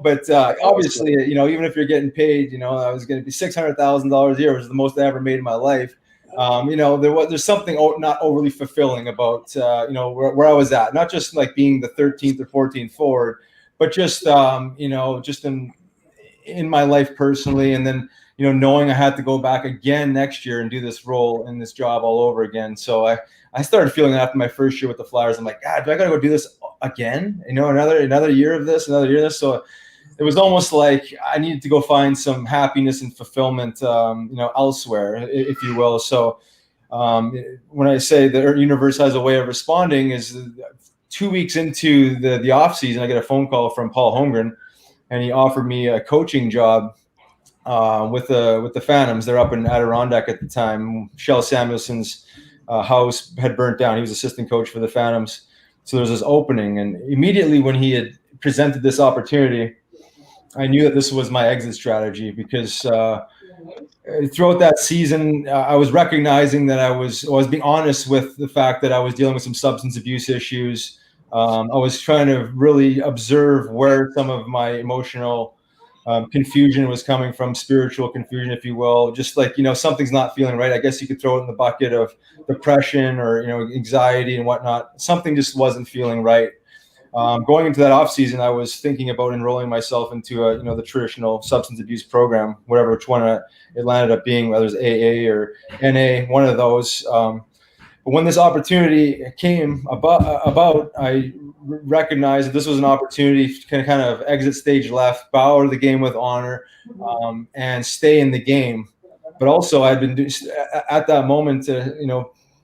But obviously, even if you're getting paid, I was going to be $600,000 a year, which is the most I ever made in my life. There's something not overly fulfilling about where I was at. Not just like being the 13th or 14th forward, but just just in my life personally, and then knowing I had to go back again next year and do this role in this job all over again. So I started feeling that after my first year with the Flyers. I'm like, God, do I got to go do this again? Another year of this, another year of this. So it was almost like I needed to go find some happiness and fulfillment, elsewhere, if you will. So when I say the universe has a way of responding, is 2 weeks into the off season, I get a phone call from Paul Holmgren, and he offered me a coaching job with the Phantoms. They're up in Adirondack at the time. Shel Samuelson's house had burnt down. He was assistant coach for the Phantoms. So there was this opening, and immediately when he had presented this opportunity, I knew that this was my exit strategy, because throughout that season, I was recognizing that I was being honest with the fact that I was dealing with some substance abuse issues. I was trying to really observe where some of my emotional confusion was coming from, spiritual confusion, if you will. Just like, something's not feeling right. I guess you could throw it in the bucket of depression or, anxiety and whatnot. Something just wasn't feeling right. Going into that off season, I was thinking about enrolling myself into the traditional substance abuse program, which one it landed up being, whether it's AA or NA, one of those. But when this opportunity came about, I recognized that this was an opportunity to kind of exit stage left, bow out of the game with honor, and stay in the game. But also, I'd been at that moment,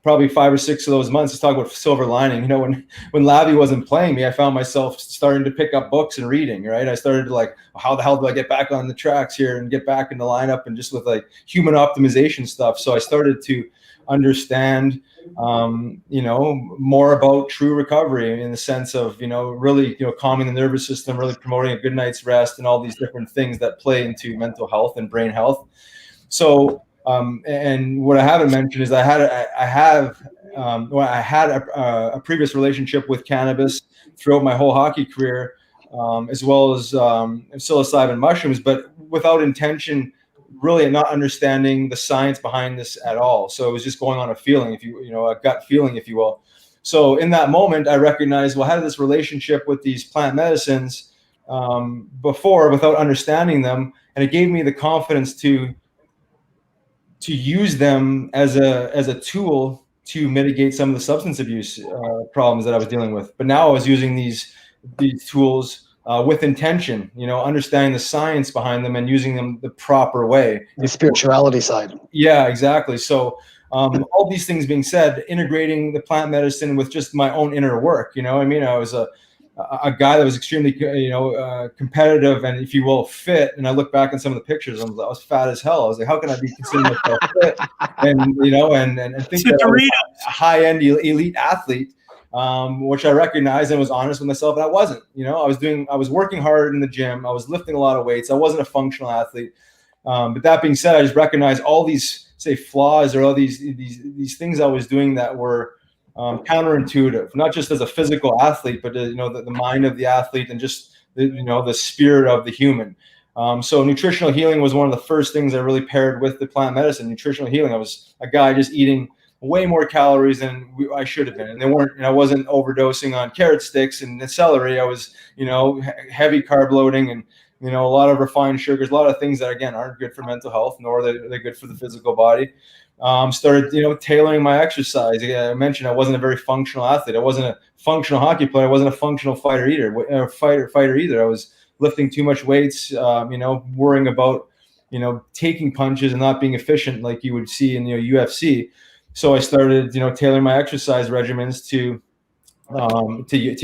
probably 5 or 6 of those months. Let's talk about silver lining. When Lavi wasn't playing me, I found myself starting to pick up books and reading. Right, I started to how the hell do I get back on the tracks here and get back in the lineup, and just with human optimization stuff. So I started to understand, more about true recovery in the sense of, really, calming the nervous system, really promoting a good night's rest, and all these different things that play into mental health and brain health. So, and what I haven't mentioned is I had a previous relationship with cannabis throughout my whole hockey career, as well as psilocybin mushrooms, but without intention, really not understanding the science behind this at all. So it was just going on a feeling, a gut feeling, if you will. So in that moment, I recognized, well, I had this relationship with these plant medicines before without understanding them, and it gave me the confidence to use them as a tool to mitigate some of the substance abuse problems that I was dealing with. But now I was using these tools with intention, understanding the science behind them and using them the proper way. The spirituality side. Yeah, exactly. So all these things being said, integrating the plant medicine with just my own inner work, I was a guy that was extremely, competitive and, if you will, fit. And I look back on some of the pictures, I was fat as hell. I was like, how can I be considered myself fit? And, and think that I was a high-end elite athlete, which I recognized and was honest with myself. And I wasn't, I was working hard in the gym. I was lifting a lot of weights. I wasn't a functional athlete. But that being said, I just recognized all these, say, flaws or all these things I was doing that were counterintuitive, not just as a physical athlete, but the mind of the athlete and just the spirit of the human. So nutritional healing was one of the first things I really paired with the plant medicine. Nutritional healing, I was a guy just eating way more calories than I should have been, and they weren't. I wasn't overdosing on carrot sticks and celery. I was, heavy carb loading and a lot of refined sugars, a lot of things that again aren't good for mental health, nor are they good for the physical body. Started, tailoring my exercise. I mentioned I wasn't a very functional athlete. I wasn't a functional hockey player. I wasn't a functional fighter either. I was lifting too much weights, worrying about, taking punches and not being efficient like you would see in, UFC. So I started, tailoring my exercise regimens to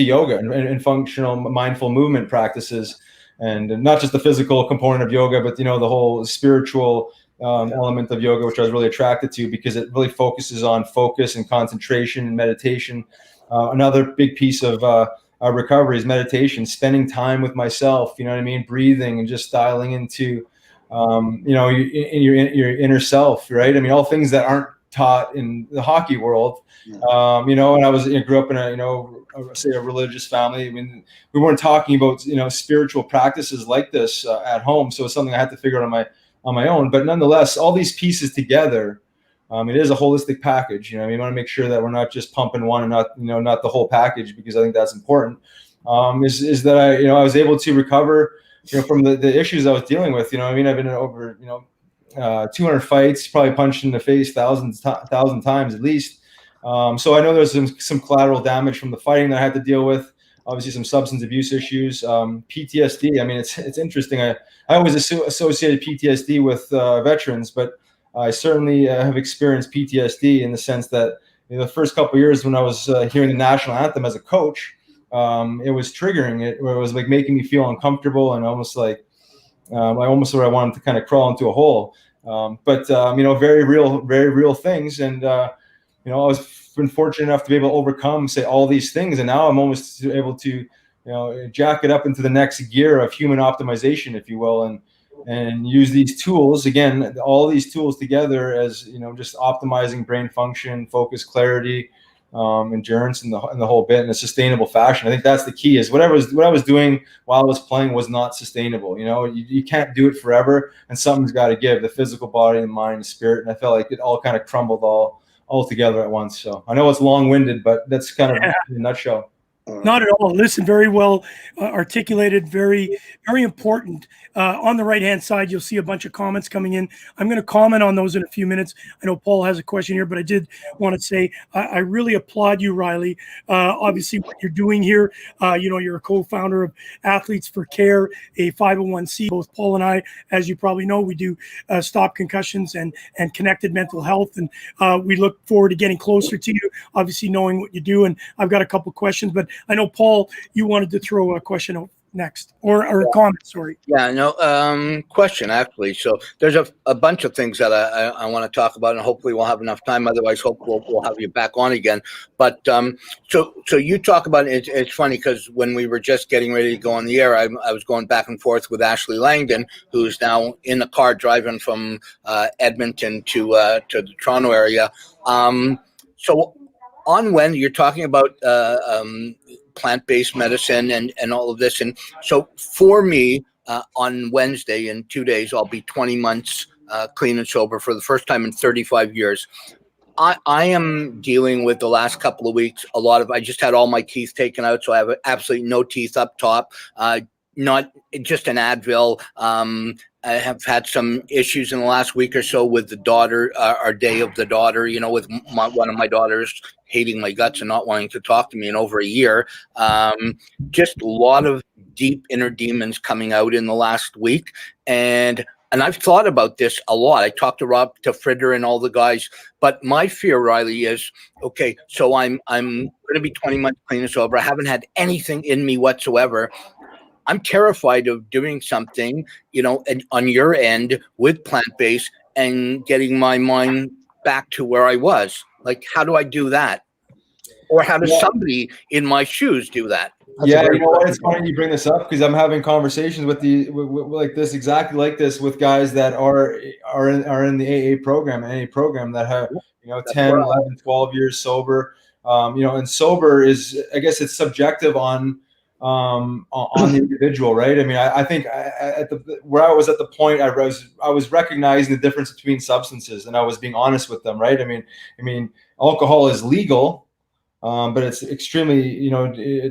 yoga and functional mindful movement practices, and not just the physical component of yoga, but, the whole spiritual element of yoga, which I was really attracted to because it really focuses on focus and concentration and meditation. Another big piece of recovery is meditation, spending time with myself, breathing and just dialing into, your inner self, right? I mean, all things that aren't taught in the hockey world. And I grew up in a religious family. I mean, we weren't talking about, spiritual practices like this at home. So it's something I had to figure out on my own, but nonetheless, all these pieces together, it is a holistic package. We want to make sure that we're not just pumping one and not the whole package, because I think that's important. Is that I was able to recover, from the issues I was dealing with. I've been in over 200 fights, probably punched in the face 1,000 times at least. So I know there's some collateral damage from the fighting that I had to deal with. Obviously, some substance abuse issues, PTSD. I mean, it's interesting. I always associated PTSD with veterans, but I certainly have experienced PTSD in the sense that the first couple of years when I was hearing the national anthem as a coach, it was triggering. It was like making me feel uncomfortable and almost like I wanted to kind of crawl into a hole. But very real things, and I was been fortunate enough to be able to overcome, say, all these things, and now I'm almost able to, jack it up into the next gear of human optimization, if you will, and use these tools again, all these tools together as just optimizing brain function, focus, clarity, endurance, and the whole bit in a sustainable fashion. I think that's the key. Is what I was doing while I was playing was not sustainable. You can't do it forever, and something's got to give. The physical body, the mind, the spirit, and I felt like it all kind of crumbled all together at once. So I know it's long-winded, but that's kind of in a nutshell. Not at all. Listen, very well articulated, very, very important. On the right-hand side, you'll see a bunch of comments coming in. I'm going to comment on those in a few minutes. I know Paul has a question here, but I did want to say I really applaud you, Riley. Obviously, what you're doing here, you're a co-founder of Athletes for Care, a 501c. Both Paul and I, as you probably know, we do Stop Concussions and Connected Mental Health, and we look forward to getting closer to you, obviously knowing what you do. And I've got a couple questions, but I know, Paul, you wanted to throw a question next, or a comment. Sorry. Yeah, no, question actually. So there's a bunch of things that I want to talk about, and hopefully we'll have enough time. Otherwise, hope we'll have you back on again. But so you talk about it. It's funny because when we were just getting ready to go on the air, I was going back and forth with Ashley Langdon, who's now in the car driving from Edmonton to the Toronto area. So on when you're talking about plant-based medicine and all of this, and so for me. On Wednesday, in 2 days, I'll be 20 months clean and sober for the first time in 35 years. I am dealing with the last couple of weeks I just had all my teeth taken out, so I have absolutely no teeth up top. Not just an Advil. I have had some issues in the last week or so with the daughter, our day of the daughter, with one of my daughters hating my guts and not wanting to talk to me in over a year. Just a lot of deep inner demons coming out in the last week. And I've thought about this a lot. I talked to Rob, to Fritter and all the guys, but my fear, Riley, is, okay, so I'm going to be 20 months clean and sober. I haven't had anything in me whatsoever. I'm terrified of doing something, on your end with plant-based and getting my mind back to where I was. Like, how do I do that? Or how does somebody in my shoes do that? That's a great what? It's funny you bring this up because I'm having conversations with like this, exactly like this, with guys that are in the AA program, AA program, that have 10, 11, 12 years sober. And sober is, I guess, it's subjective on the individual, right? I mean, I think where I was at the point, I was recognizing the difference between substances, and I was being honest with them, right? I mean, alcohol is legal. But it's extremely,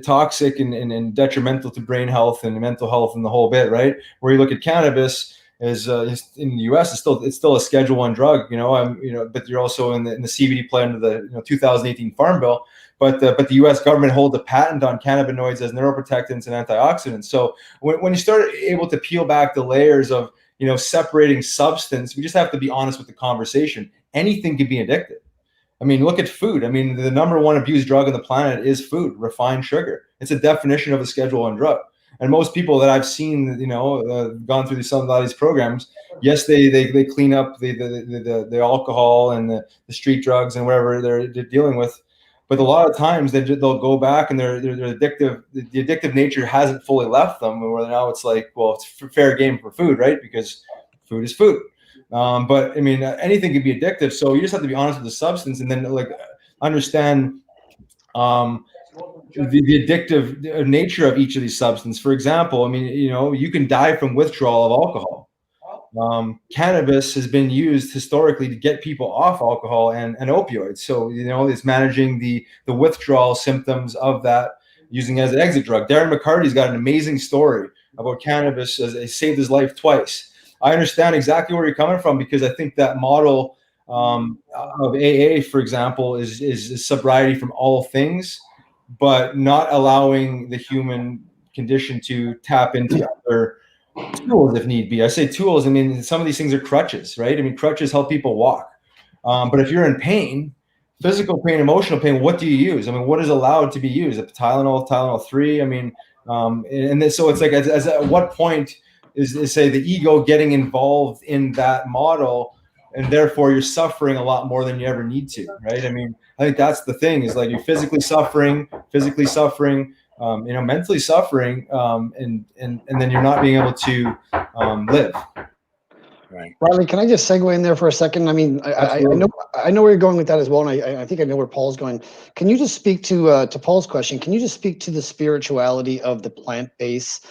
toxic and detrimental to brain health and mental health and the whole bit, right? Where you look at cannabis, is in the U.S. it's still a Schedule I drug, but you're also in the CBD plan of the 2018 Farm Bill. But the U.S. government holds a patent on cannabinoids as neuroprotectants and antioxidants. So when you start able to peel back the layers of separating substance, we just have to be honest with the conversation. Anything can be addictive. I mean, look at food. I mean, the number one abused drug on the planet is food, refined sugar. It's a definition of a Schedule I drug. And most people that I've seen, gone through some of these programs, yes, they clean up the alcohol and the street drugs and whatever they're dealing with. But a lot of times they'll go back and they're addictive. The addictive nature hasn't fully left them. Where now it's like, well, it's fair game for food, right? Because food is food. But I mean, anything can be addictive. So you just have to be honest with the substance, and then understand the addictive nature of each of these substances. For example, I mean, you can die from withdrawal of alcohol. Cannabis has been used historically to get people off alcohol and opioids. So it's managing the withdrawal symptoms of that, using it as an exit drug. Darren McCarty's got an amazing story about cannabis as it saved his life twice. I understand exactly where you're coming from, because I think that model of AA, for example, is sobriety from all things, but not allowing the human condition to tap into other tools if need be. I say tools, I mean, some of these things are crutches, right? I mean, crutches help people walk. But if you're in pain, physical pain, emotional pain, what do you use? I mean, what is allowed to be used? Tylenol, Tylenol 3. I mean, and then, so it's like, as at what point is say the ego getting involved in that model, and therefore you're suffering a lot more than you ever need to, right? I mean, I think that's the thing, is like you're physically suffering, mentally suffering, and then you're not being able to live. Right. Riley, can I just segue in there for a second? I mean, I know where you're going with that as well, and I think I know where Paul's going. Can you just speak to Paul's question? Can you just speak to the spirituality of the plant-based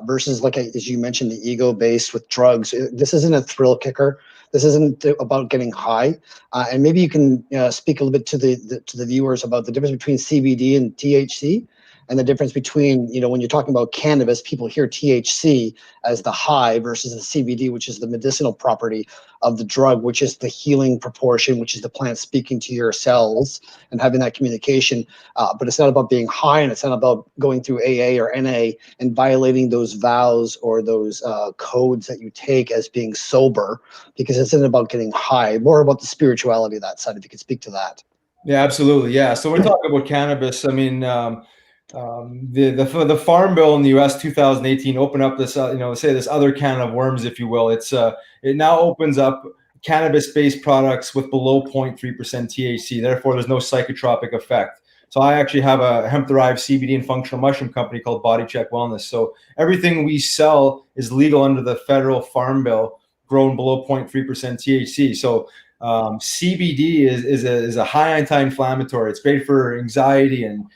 versus, like as you mentioned, the ego-based with drugs? This isn't a thrill kicker. This isn't about getting high. And maybe you can speak a little bit to the viewers about the difference between CBD and THC. And the difference between, when you're talking about cannabis, people hear THC as the high versus the CBD, which is the medicinal property of the drug, which is the healing proportion, which is the plant speaking to your cells and having that communication. But it's not about being high, and it's not about going through AA or NA and violating those vows or those codes that you take as being sober, because it's not about getting high, more about the spirituality of that side, if you could speak to that. Yeah, absolutely. Yeah. So we're talking about cannabis. I mean, the Farm Bill in the U.S. 2018 opened up this, say this other can of worms, if you will. It now opens up cannabis-based products with below 0.3% THC. Therefore, there's no psychotropic effect. So I actually have a hemp-derived CBD and functional mushroom company called Body Check Wellness. So everything we sell is legal under the federal Farm Bill, grown below 0.3% THC. So CBD is a high anti-inflammatory. It's great for anxiety and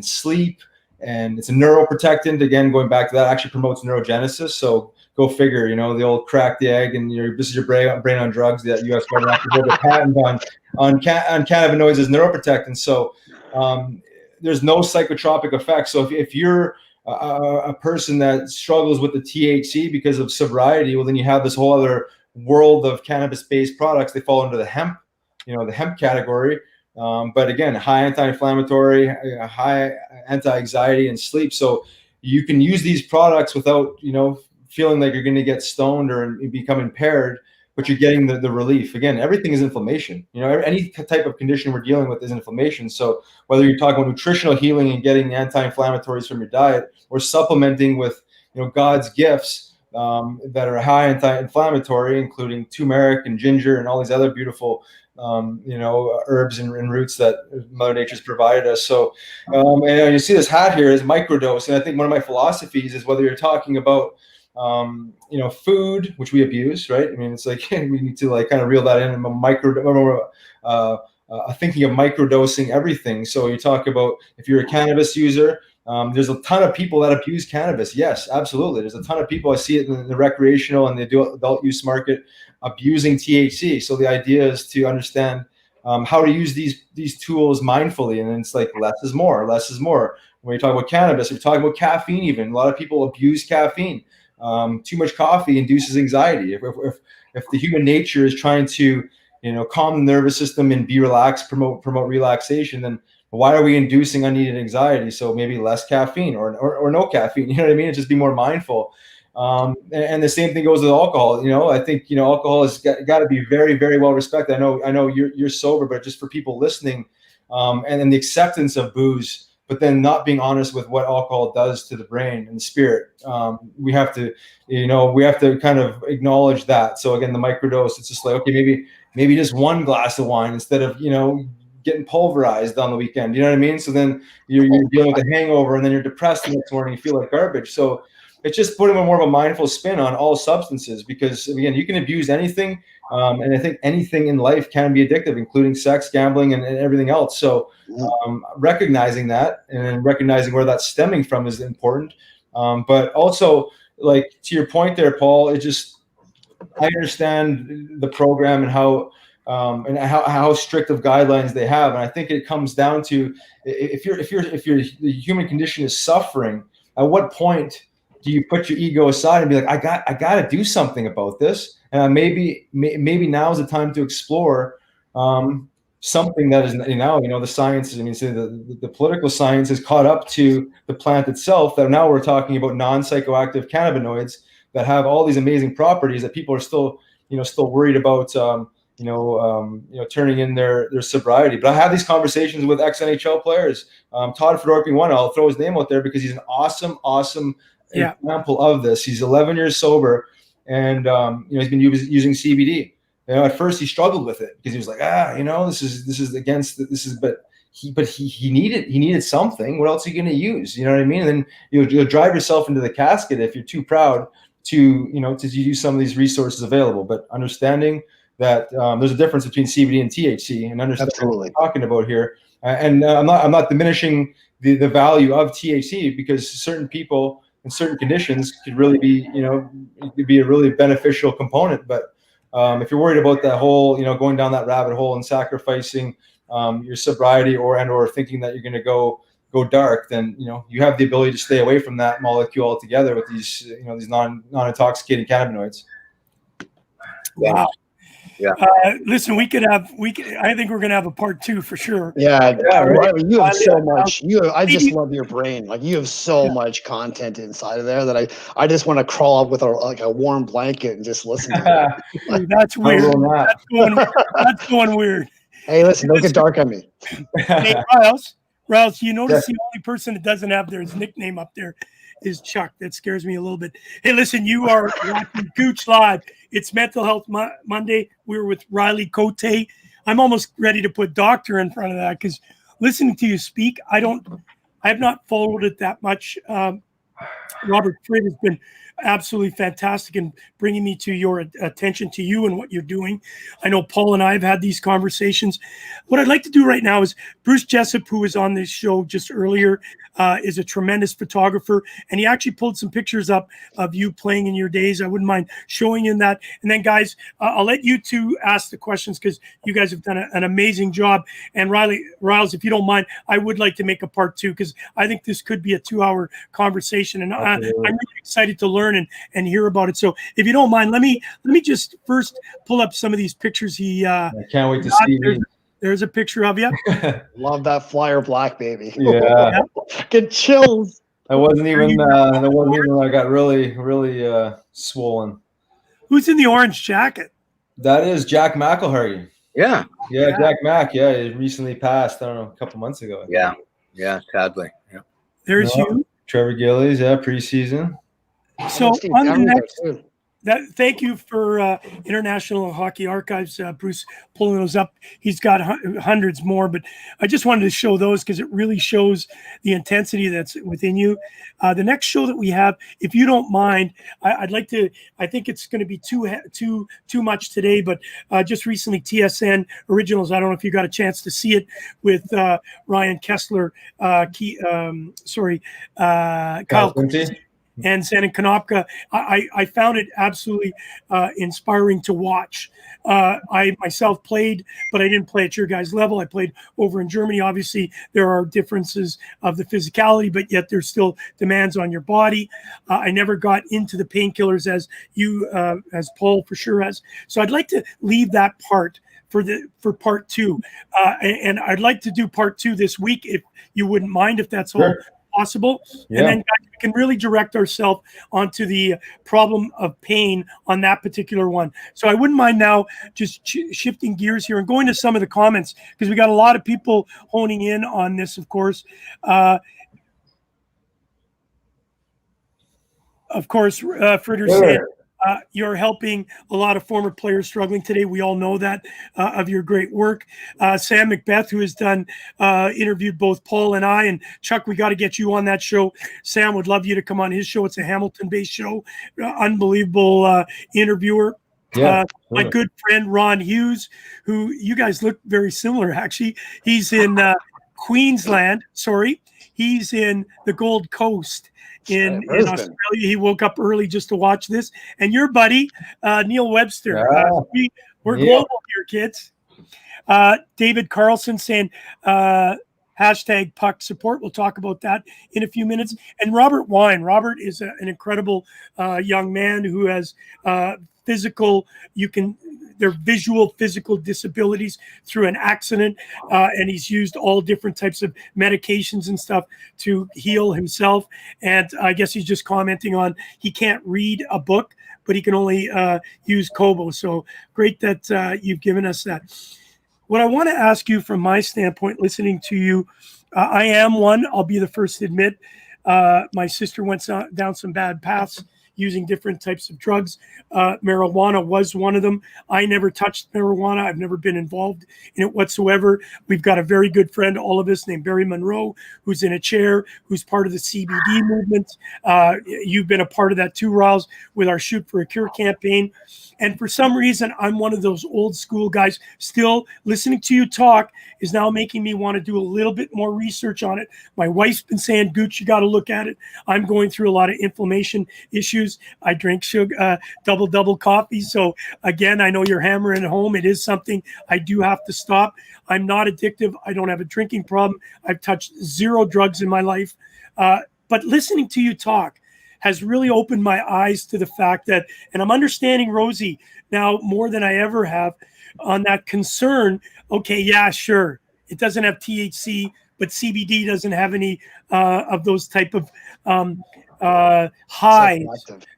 sleep, and it's a neuroprotectant. Again, going back to that, actually promotes neurogenesis. So go figure, the old crack the egg and this is your brain on drugs. That U.S. government actually hold a patent on cannabinoids as neuroprotectants. So there's no psychotropic effect. So if you're a person that struggles with the THC because of sobriety, well, then you have this whole other world of cannabis-based products. They fall into the hemp category. But again, high anti-inflammatory, high anti-anxiety and sleep. So you can use these products without, feeling like you're going to get stoned or become impaired, but you're getting the relief. Again, everything is inflammation. Any type of condition we're dealing with is inflammation. So whether you're talking about nutritional healing and getting the anti-inflammatories from your diet, or supplementing with, God's gifts that are high anti-inflammatory, including turmeric and ginger and all these other beautiful herbs and roots that Mother Nature's provided us. So, and you see this hat here is microdose. And I think one of my philosophies is whether you're talking about, food, which we abuse, right? I mean, it's like, we need to like kind of reel that in and thinking of microdosing everything. So you talk about, if you're a cannabis user, there's a ton of people that abuse cannabis. Yes, absolutely. There's a ton of people. I see it in the recreational and the adult use market abusing THC. So the idea is to understand how to use these tools mindfully. And it's like less is more, less is more. When you talk about cannabis, we're talking about caffeine even. A lot of people abuse caffeine. Too much coffee induces anxiety. If the human nature is trying to, calm the nervous system and be relaxed, promote relaxation, then why are we inducing unneeded anxiety? So maybe less caffeine or no caffeine. You know what I mean? It's just be more mindful. And the same thing goes with alcohol. I think alcohol has got to be very, very well respected. I know you're sober, but just for people listening, and then the acceptance of booze, but then not being honest with what alcohol does to the brain and the spirit. We have to kind of acknowledge that. So again, the microdose, it's just like, okay, maybe just one glass of wine instead of getting pulverized on the weekend. You know what I mean? So then you're dealing with a hangover, and then you're depressed the next morning. You feel like garbage. So it's just putting more of a mindful spin on all substances, because again, you can abuse anything. And I think anything in life can be addictive, including sex, gambling, and everything else. So recognizing that and recognizing where that's stemming from is important. But also, like to your point there, Paul, I understand the program and how strict of guidelines they have. And I think it comes down to, if the human condition is suffering, at what point do you put your ego aside and be like, I got to do something about this? And maybe now is the time to explore something that is the science. I mean, say the political science has caught up to the plant itself. That now we're talking about non-psychoactive cannabinoids that have all these amazing properties that people are still worried about. Turning in their sobriety. But I have these conversations with ex-NHL players. Todd Fedor being one. I'll throw his name out there because he's an awesome example of this. He's 11 years sober, and he's been using CBD. At first he struggled with it because he was like, this is against this, but he needed something. What else are you going to use? You know what I mean? And then you'll drive yourself into the casket if you're too proud to use some of these resources available. But understanding that there's a difference between CBD and THC, and understanding what we're talking about here. And I'm not diminishing the value of THC, because certain people in certain conditions could really be, it could be a really beneficial component. But if you're worried about that whole, going down that rabbit hole and sacrificing your sobriety or thinking that you're going to go dark, then you have the ability to stay away from that molecule altogether with these these non-intoxicating cannabinoids. Wow. Yeah. Listen, I think we're gonna have a part 2 for sure. Yeah, right. You have so much. I just love your brain. Like, you have so much content inside of there that I just want to crawl up with a warm blanket and just listen to it. That's weird. That's going weird. Hey, listen, don't get dark on me. Hey, Rouse, you notice the only person that doesn't have his nickname up there is Chuck. That scares me a little bit. Hey, listen, you are watching Gouche Live. It's Mental Health Monday. We're with Riley Cote. I'm almost ready to put doctor in front of that because listening to you speak, I have not followed it that much. Robert Fridd has been absolutely fantastic in bringing me to your attention to you and what you're doing. I know Paul and I have had these conversations. What I'd like to do right now is Bruce Jessup, who was on this show just earlier, is a tremendous photographer, and he actually pulled some pictures up of you playing in your days. I wouldn't mind showing you that. And then, guys, I'll let you two ask the questions because you guys have done an amazing job. And Riles, if you don't mind, I would like to make a part 2 because I think this could be a 2-hour conversation, and I'm really excited to learn and hear about it. So if you don't mind, let me just first pull up some of these pictures. I can't wait to see you. There's a picture of you. Love that flyer black, baby. Yeah. Get chills. I wasn't even I got really swollen. Who's in the orange jacket? That is Jack McElhargy. Yeah. Yeah, Jack Mac. Yeah, he recently passed, I don't know, a couple months ago. Yeah, sadly. Yeah. There's you. Trevor Gillies, preseason. So on the next, thank you for International Hockey Archives, Bruce, pulling those up. He's got hundreds more, but I just wanted to show those because it really shows the intensity that's within you. The next show that we have, if you don't mind, I'd like to. I think it's going to be too much today, but just recently TSN Originals. I don't know if you got a chance to see it with Ryan Kessler, Kyle Quincy and Shannon Konopka. I found it absolutely inspiring to watch. I myself played, but I didn't play at your guys' level. I played over in Germany. Obviously, there are differences of the physicality, but yet there's still demands on your body. I never got into the painkillers as you, as Paul for sure has. So I'd like to leave that part for part 2. And I'd like to do part 2 this week, if you wouldn't mind, if that's all possible. Yeah. And then guys, we can really direct ourselves onto the problem of pain on that particular one. So I wouldn't mind now just shifting gears here and going to some of the comments, because we got a lot of people honing in on this, of course. Fritter said, you're helping a lot of former players struggling today. We all know that of your great work. Sam Macbeth, who has done interviewed both Paul and I, and Chuck, we got to get you on that show. Sam would love you to come on his show. It's a Hamilton-based show. Unbelievable interviewer. My good friend Ron Hughes, who you guys look very similar, actually. He's in Queensland. He's in the Gold Coast. In Australia. He woke up early just to watch this. And your buddy, Neil Webster. We're global here, kids. David Carlson saying, hashtag puck support. We'll talk about that in a few minutes. And Robert Wine. Robert is an incredible young man who has their visual physical disabilities through an accident, and he's used all different types of medications and stuff to heal himself. And I guess he's just commenting on he can't read a book, but he can only use Kobo. So great that you've given us that. What I want to ask you from my standpoint, listening to you, I am one, I'll be the first to admit, my sister went down some bad paths using different types of drugs. Marijuana was one of them. I never touched marijuana. I've never been involved in it whatsoever. We've got a very good friend, all of us, named Barry Monroe, who's in a chair, who's part of the CBD movement. You've been a part of that too, Riles, with our Shoot for a Cure campaign. And for some reason, I'm one of those old school guys. Still, listening to you talk is now making me want to do a little bit more research on it. My wife's been saying, Gooch, you got to look at it. I'm going through a lot of inflammation issues. I drink sugar, double coffee. So again, I know you're hammering home. It is something I do have to stop. I'm not addictive. I don't have a drinking problem. I've touched 0 drugs in my life. But listening to you talk has really opened my eyes to the fact that, and I'm understanding Rosie now more than I ever have on that concern. Okay, yeah, sure. It doesn't have THC, but CBD doesn't have any of those type of highs.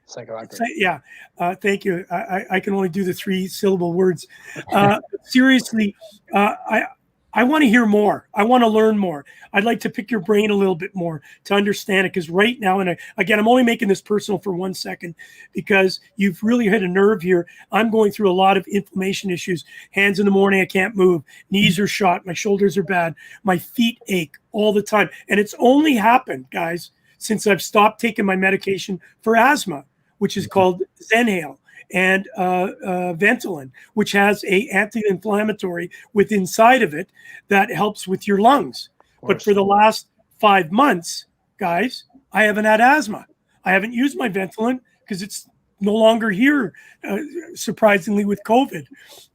Psychoactive. Yeah, thank you. I can only do the 3-syllable words. Seriously, I want to hear more. I want to learn more. I'd like to pick your brain a little bit more to understand it. Because right now, and again, I'm only making this personal for 1 second because you've really hit a nerve here. I'm going through a lot of inflammation issues. Hands in the morning, I can't move. Knees are shot. My shoulders are bad. My feet ache all the time. And it's only happened, guys, since I've stopped taking my medication for asthma, which is called Zenhale, and Ventolin, which has a anti-inflammatory with inside of it that helps with your lungs. But for the last 5 months, guys, I haven't had asthma. I haven't used my Ventolin because it's no longer here, surprisingly, with COVID.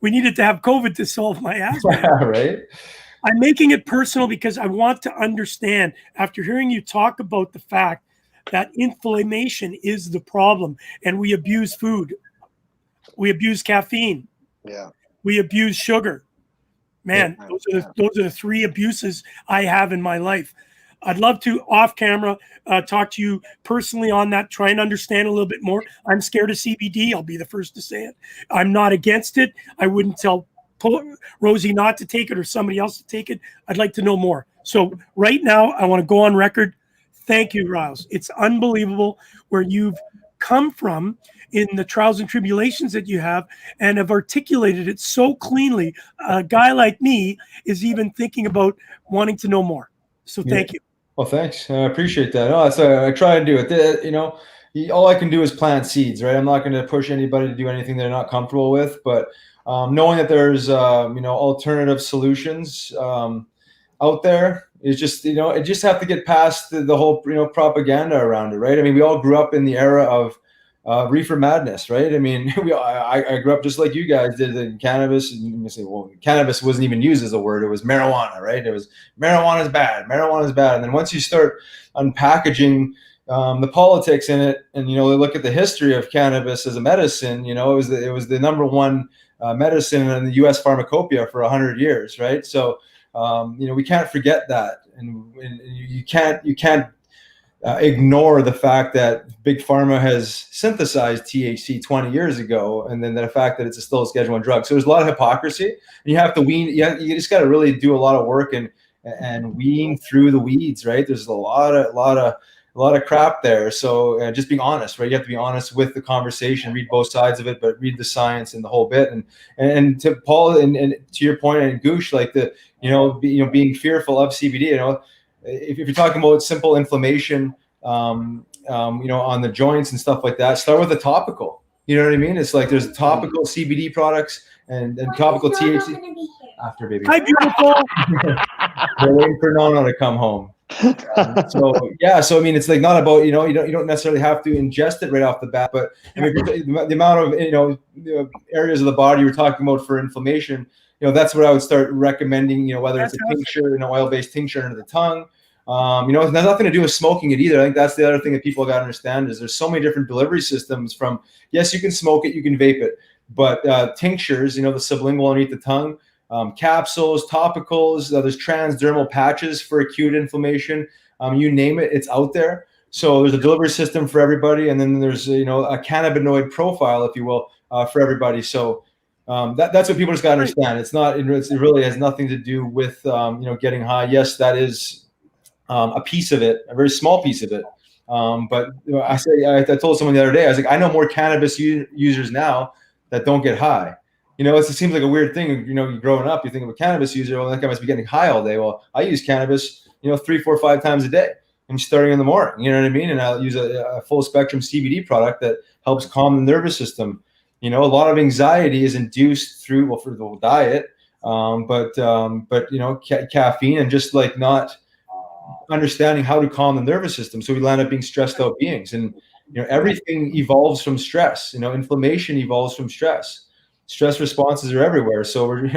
We needed to have COVID to solve my asthma. Right. I'm making it personal because I want to understand, after hearing you talk about the fact that inflammation is the problem and we abuse food. We abuse caffeine. Yeah. We abuse sugar. Man, Yeah. those are the 3 abuses I have in my life. I'd love to, off camera, talk to you personally on that, try and understand a little bit more. I'm scared of CBD. I'll be the first to say it. I'm not against it. I wouldn't tell Rosie not to take it or somebody else to take it. I'd like to know more. So right now, I want to go on record. Thank you, Riles. It's unbelievable where you've come from in the trials and tribulations that you have and have articulated it so cleanly. A guy like me is even thinking about wanting to know more. So thank you. Well, thanks. I appreciate that. No, so I try and do it. You know, all I can do is plant seeds, right? I'm not going to push anybody to do anything they're not comfortable with, but knowing that there's, you know, alternative solutions out there is just, you know, it just have to get past the whole, you know, propaganda around it, right? I mean, we all grew up in the era of reefer madness, right? I mean, I grew up just like you guys did in cannabis. And you say, well, cannabis wasn't even used as a word. It was marijuana, right? It was marijuana is bad. Marijuana is bad. And then once you start unpackaging the politics in it, and you know, look at the history of cannabis as a medicine. You know, it was the number one medicine in the U.S. pharmacopoeia for 100 years, right? So you know, we can't forget that, and you can't ignore the fact that Big Pharma has synthesized THC 20 years ago, and then the fact that it's still a Schedule I drug. So there's a lot of hypocrisy, and you have to wean. You just got to really do a lot of work and wean through the weeds, right? There's a lot of crap there. So just being honest, right? You have to be honest with the conversation, read both sides of it, but read the science and the whole bit. And to Paul and to your point, and Gouche, like being fearful of CBD, you know. If you're talking about simple inflammation, you know, on the joints and stuff like that, start with a topical. You know what I mean? It's like there's topical CBD products and topical THC. After baby. Hi, beautiful. They're waiting for Nono to come home. So yeah, so I mean, it's like not about, you know, you don't necessarily have to ingest it right off the bat, but I mean, the amount of, you know, areas of the body you're talking about for inflammation. You know, that's what I would start recommending, you know, whether it's a tincture, an oil-based tincture under the tongue. You know, it has nothing to do with smoking it either. I think that's the other thing that people got to understand is there's so many different delivery systems from, yes, you can smoke it, you can vape it, but tinctures, you know, the sublingual underneath the tongue, capsules, topicals, there's transdermal patches for acute inflammation. You name it, it's out there. So there's a delivery system for everybody. And then there's, you know, a cannabinoid profile, if you will, for everybody. So that's what people just got to understand. It's not. It really has nothing to do with you know, getting high. Yes, that is a piece of it, a very small piece of it. But you know, I told someone the other day, I was like, I know more cannabis users now that don't get high. You know, it seems like a weird thing. You know, growing up, you think of a cannabis user, well, that guy must be getting high all day. Well, I use cannabis, you know, 3, 4, 5 times a day. I'm starting in the morning. You know what I mean? And I'll use a full spectrum CBD product that helps calm the nervous system. You know, a lot of anxiety is induced through, well, for the diet, but you know, caffeine and just like not understanding how to calm the nervous system. So we land up being stressed out beings, and you know, everything evolves from stress. You know, inflammation evolves from stress. Stress responses are everywhere. So we're, you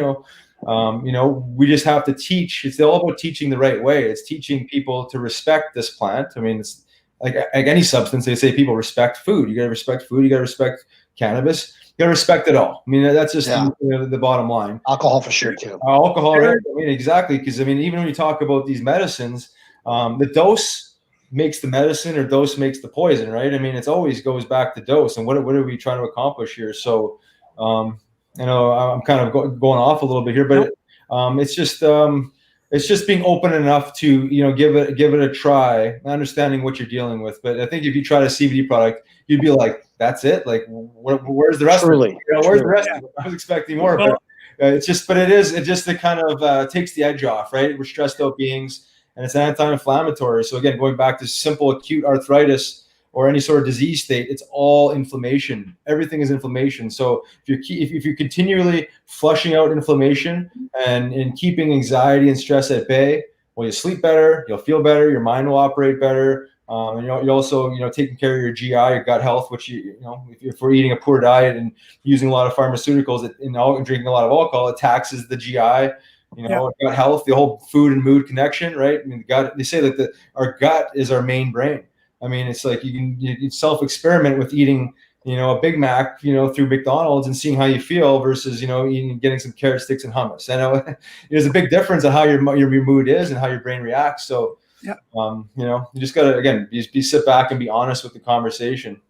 know, we just have to teach. It's all about teaching the right way. It's teaching people to respect this plant. I mean, it's like any substance. They say people respect food. You got to respect food. You got to respect cannabis. You got to respect it all. I mean, that's just you know, the bottom line. Alcohol for sure too. Alcohol, right? I mean, exactly. Because I mean, even when you talk about these medicines, the dose makes the medicine, or dose makes the poison, right? I mean, it's always goes back to dose. And what are we trying to accomplish here? So, you know, I'm kind of going off a little bit here, but It's just being open enough to, give it a try, understanding what you're dealing with. But I think if you tried a CBD product, you'd be like, that's it. Like, where's the rest Truly, of it? Where's the rest of it? I was expecting more, Well, but it just it kind of takes the edge off, right? We're stressed out beings, and it's anti-inflammatory. So again, going back to simple acute arthritis or any sort of disease state, it's all inflammation. Everything is inflammation. So if you're continually flushing out inflammation and keeping anxiety and stress at bay, well, you sleep better, you'll feel better, your mind will operate better. And you also, taking care of your GI, your gut health, which if we're eating a poor diet and using a lot of pharmaceuticals and drinking a lot of alcohol, it taxes the GI. Gut health, the whole food and mood connection, right? I mean, the gut. They say that our gut is our main brain. I mean, it's like you can self-experiment with eating, a Big Mac, through McDonald's and seeing how you feel versus, getting some carrot sticks and hummus. I know there's a big difference on how your mood is and how your brain reacts. So, you just got to, again, sit back and be honest with the conversation.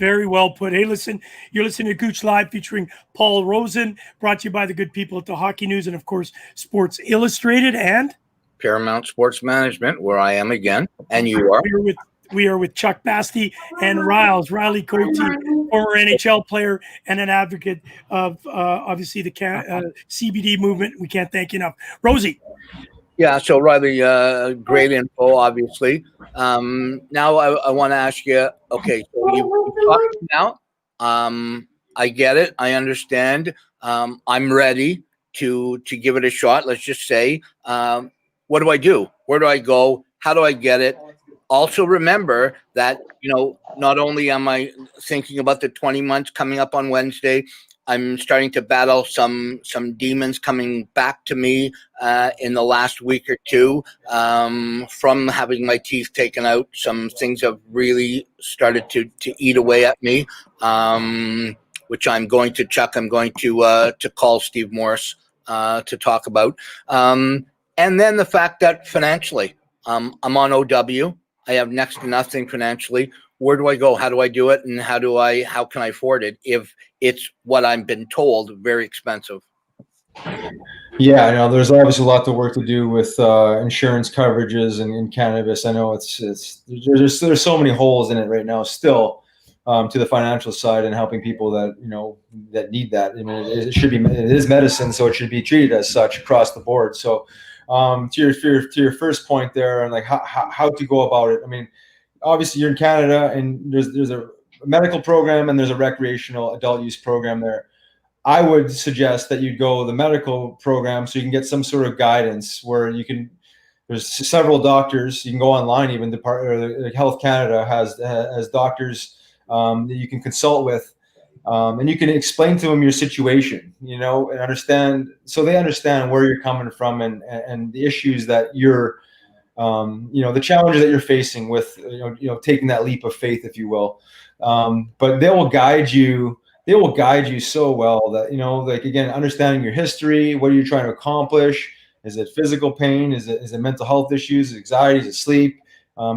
Very well put. Hey, listen, you're listening to Gouche Live featuring Paul Rosen, brought to you by the good people at the Hockey News and, of course, Sports Illustrated and Paramount Sports Management, where I am again, and you are. We are with Chuck Basti and Riley Cote, former NHL player and an advocate of obviously the CBD movement. We can't thank you enough. Rosie. Yeah, so Riley, great info, obviously. Now I want to ask you, okay, so you talked now. I get it. I understand. I'm ready to give it a shot. Let's just say, what do I do? Where do I go? How do I get it? Also remember that, not only am I thinking about the 20 months coming up on Wednesday, I'm starting to battle some demons coming back to me in the last week or two from having my teeth taken out. Some things have really started to eat away at me, which I'm going to call Steve Morris to talk about. And then the fact that financially, I'm on OW. I have next to nothing financially. Where do I go? How do I do it? And how can I afford it if it's what I've been told, very expensive? Yeah, I know there's obviously a lot of work to do with insurance coverages and cannabis. I know there's so many holes in it right now still to the financial side and helping people that, that need that. I mean, it is medicine, so it should be treated as such across the board. So to your first point there and like how to go about it. I mean, obviously you're in Canada and there's a medical program and there's a recreational adult use program there. I would suggest that you go the medical program so you can get some sort of guidance where there's several doctors, you can go online, even Health Canada has doctors that you can consult with. And you can explain to them your situation, and understand, so they understand where you're coming from and the issues that you're, the challenges that you're facing with, taking that leap of faith, if you will. But they will guide you so well that, like, again, understanding your history, what are you trying to accomplish? Is it physical pain? Is it mental health issues, is it anxiety, is it sleep?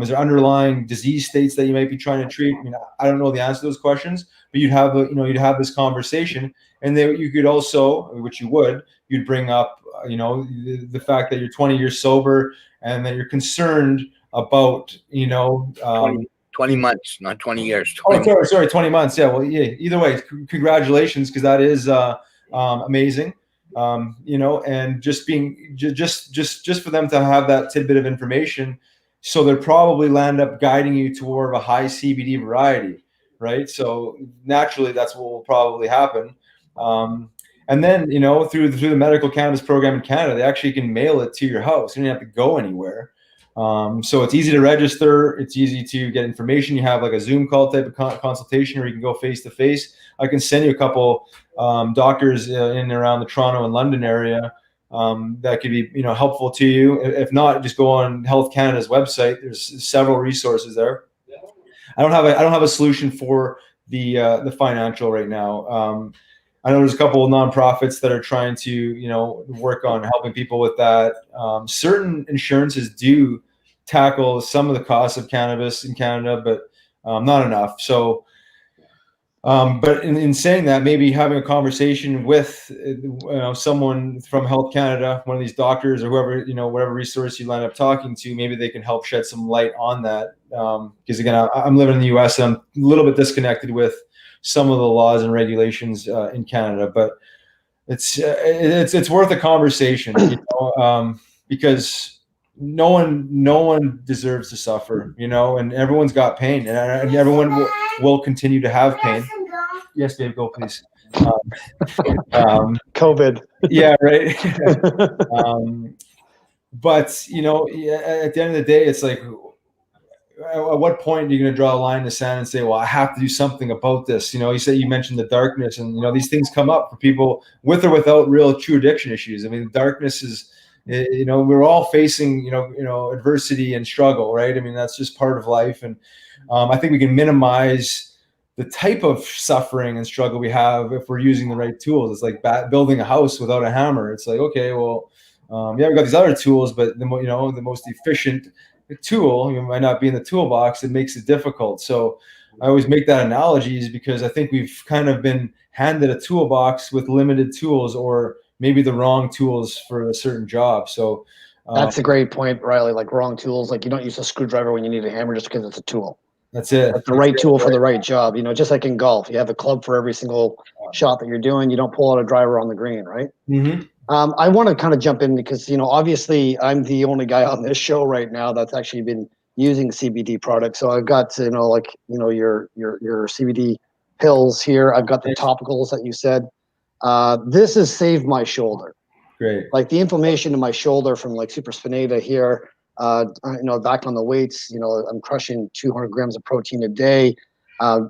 Is there underlying disease states that you might be trying to treat? I mean, I don't know the answer to those questions, but you'd have this conversation, and then you could also, which you'd bring up, the fact that you're 20 years sober and that you're concerned about, 20 months, not 20 years. 20 sorry, 20 months. Yeah. Well, yeah, either way, congratulations. Cause that is, amazing. And just for them to have that tidbit of information. So they'll probably land up guiding you toward a high CBD variety, right? So naturally, that's what will probably happen. And then, through the medical cannabis program in Canada, they actually can mail it to your house. You don't have to go anywhere. So it's easy to register. It's easy to get information. You have like a Zoom call type of consultation, or you can go face to face. I can send you a couple doctors in and around the Toronto and London area that could be, helpful to you. If not, just go on Health Canada's website. There's several resources there. I don't have a solution for the financial right now. I know there's a couple of nonprofits that are trying to, work on helping people with that. Certain insurances do tackle some of the costs of cannabis in Canada, but not enough. So But in saying that, maybe having a conversation with someone from Health Canada, one of these doctors or whoever, whatever resource you line up talking to, maybe they can help shed some light on that. Because again, I'm living in the U.S. and I'm a little bit disconnected with some of the laws and regulations in Canada, but it's worth a conversation, because no one deserves to suffer, and everyone's got pain, and everyone will continue to have pain. Yes, Dave, go please. COVID. Yeah, right. But at the end of the day, it's like, at what point are you going to draw a line in the sand and say, well, I have to do something about this? You mentioned the darkness, and these things come up for people with or without real true addiction issues. I mean, darkness is, we're all facing adversity and struggle, right? I mean, that's just part of life, and I think we can minimize the type of suffering and struggle we have if we're using the right tools. It's like building a house without a hammer. It's like, okay, well, we've got these other tools, but the most efficient tool might not be in the toolbox. It makes it difficult. So I always make that analogy, is because I think we've kind of been handed a toolbox with limited tools, or maybe the wrong tools for a certain job. So that's a great point, Riley. Like wrong tools. Like you don't use a screwdriver when you need a hammer just because it's a tool. That's it. That's the right tool for the right job. Just like in golf, you have a club for every single shot that you're doing. You don't pull out a driver on the green, right? Mm-hmm. I want to kind of jump in because, obviously I'm the only guy on this show right now that's actually been using CBD products. So I've got, your CBD pills here. I've got the topicals that you said. This has saved my shoulder. Great. Like the inflammation in my shoulder from like supraspinatus here, back on the weights, I'm crushing 200 grams of protein a day,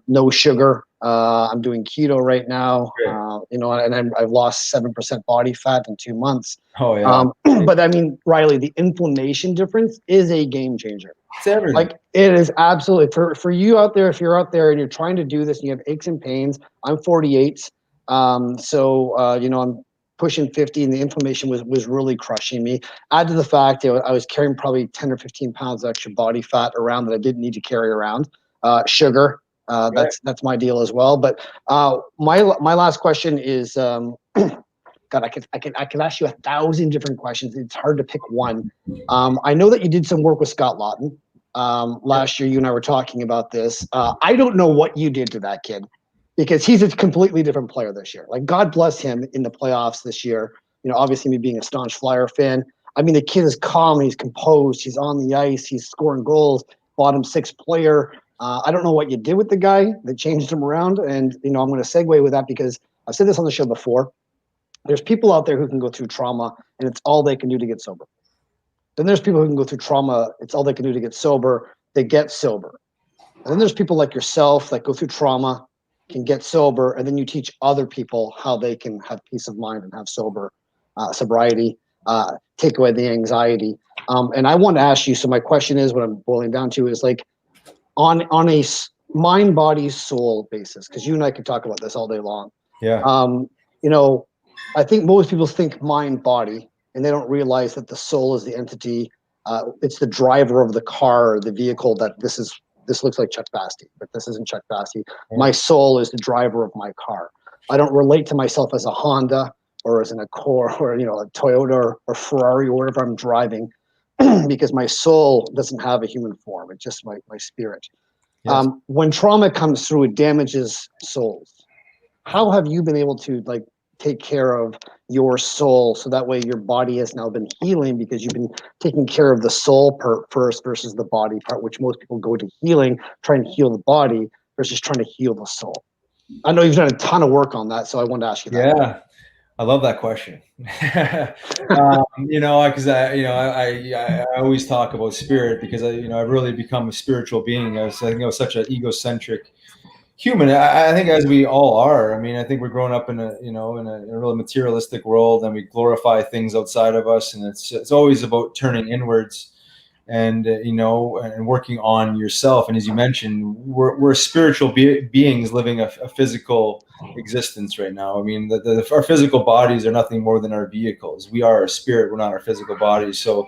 no sugar. I'm doing keto right now, and I've lost 7% body fat in 2 months. Oh yeah. But I mean, Riley, the inflammation difference is a game changer. It's everything. Like it is absolutely for you out there. If you're out there and you're trying to do this and you have aches and pains, I'm 48. I'm pushing 50 and the inflammation was really crushing me. Add to the fact that I was carrying probably 10 or 15 pounds of extra body fat around that I didn't need to carry around. Sugar. That's my deal as well. But my last question is, God, I could ask you 1,000 different questions. It's hard to pick one. I know that you did some work with Scott Lawton last year. You and I were talking about this. I don't know what you did to that kid, because he's a completely different player this year. Like God bless him in the playoffs this year. Obviously me being a staunch Flyer fan. I mean, the kid is calm. He's composed. He's on the ice. He's scoring goals. Bottom six player. I don't know what you did with the guy that changed him around. And, I'm going to segue with that because I've said this on the show before. There's people out there who can go through trauma and it's all they can do to get sober. Then there's people who can go through trauma. It's all they can do to get sober. They get sober. And then there's people like yourself that go through trauma, can get sober. And then you teach other people how they can have peace of mind and have sobriety, take away the anxiety. And I want to ask you, so my question is, what I'm boiling down to is like, on a mind, body, soul basis, because you and I could talk about this all day long. Yeah. I think most people think mind, body, and they don't realize that the soul is the entity. It's the driver of the car or the vehicle. That this looks like Chuck Basti, but this isn't Chuck Basti. Yeah. My soul is the driver of my car. I don't relate to myself as a Honda or as an Accord or a Toyota or Ferrari or whatever I'm driving. Because my soul doesn't have a human form. It's just my spirit. Yes. When trauma comes through, it damages souls. How have you been able to take care of your soul so that way your body has now been healing because you've been taking care of the soul first versus the body part, which most people go to healing, trying to heal the body versus trying to heal the soul? I know you've done a ton of work on that, so I wanted to ask you that. Yeah. I love that question. Because I always talk about spirit because I've really become a spiritual being. I was such an egocentric human. I think as we all are. I mean, I think we're growing up in a really materialistic world, and we glorify things outside of us, and it's always about turning inwards and and working on yourself. And as you mentioned, we're spiritual beings living a physical existence right now. I mean, our physical bodies are nothing more than our vehicles. We are our spirit. We're not our physical bodies. So,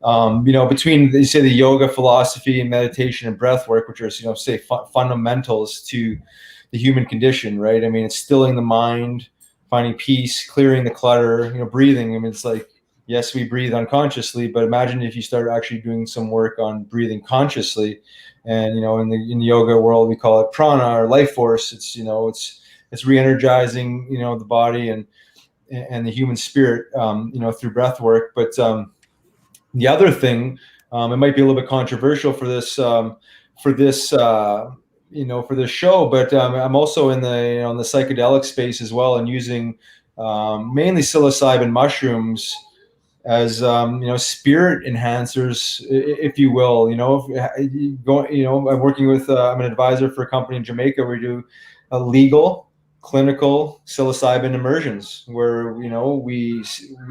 between the yoga philosophy and meditation and breath work, which are fundamentals to human condition, right? I mean, it's stilling the mind, finding peace, clearing the clutter, breathing. I mean, it's like, yes, we breathe unconsciously, but imagine if you start actually doing some work on breathing consciously. And, in the yoga world, we call it prana or life force. It's, it's re-energizing, the body and the human spirit, through breath work. But the other thing, it might be a little bit controversial for this, for this show, but I'm also in the in the psychedelic space as well, and using mainly psilocybin mushrooms as spirit enhancers, if you will. I'm working with I'm an advisor for a company in Jamaica where we do a legal clinical psilocybin immersions, where we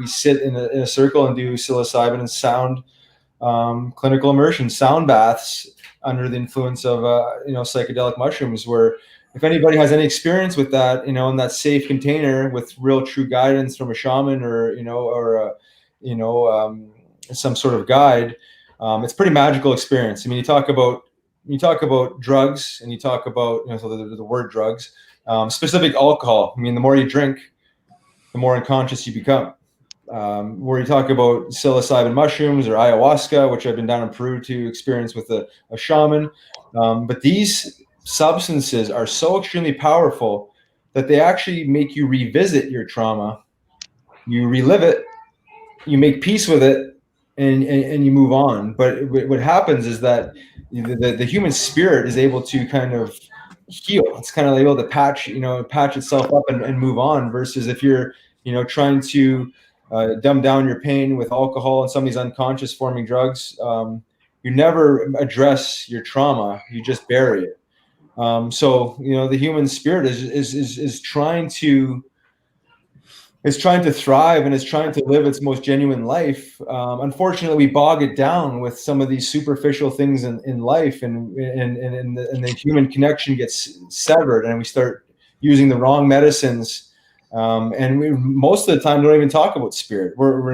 sit in a circle and do psilocybin and sound clinical immersion, sound baths under the influence of psychedelic mushrooms, where if anybody has any experience with that, in that safe container with real true guidance from a shaman or some sort of guide, it's a pretty magical experience. I mean, you talk about drugs, and you talk about so the word drugs, specific alcohol. I mean, the more you drink, the more unconscious you become. Where you talk about psilocybin mushrooms or ayahuasca, which I've been down in Peru to experience with a shaman. But these substances are so extremely powerful that they actually make you revisit your trauma. You relive it, you make peace with it, and you move on. But what happens is that the human spirit is able to kind of heal. It's kind of able to patch itself up and move on, versus if you're trying to dumb down your pain with alcohol and some of these unconscious forming drugs, you never address your trauma, you just bury it. So the human spirit is trying to thrive, and is trying to live its most genuine life. Unfortunately, we bog it down with some of these superficial things in life, and the human connection gets severed, and we start using the wrong medicines. And we most of the time don't even talk about spirit. We're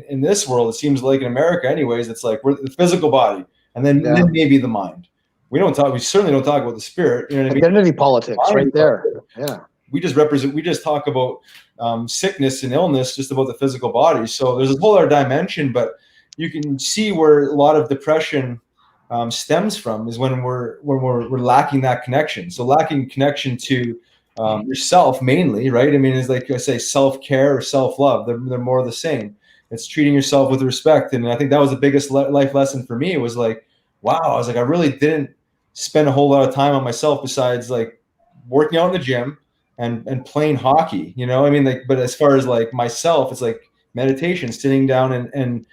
in this world, it seems like in America anyways, it's like we're the physical body, and then maybe the mind. We certainly don't talk about the spirit. You know what I mean? Identity politics, right there. Yeah. We just talk about sickness and illness, just about the physical body. So there's a whole other dimension, but you can see where a lot of depression stems from, is when we're lacking that connection. So lacking connection to yourself mainly, right? I mean, it's like I say, self-care or self-love. They're more the same. It's treating yourself with respect. And I think that was the biggest life lesson for me. It was like, wow, I was like, I really didn't spend a whole lot of time on myself besides like working out in the gym and playing hockey, I mean, like, but as far as like myself, it's like meditation, sitting down and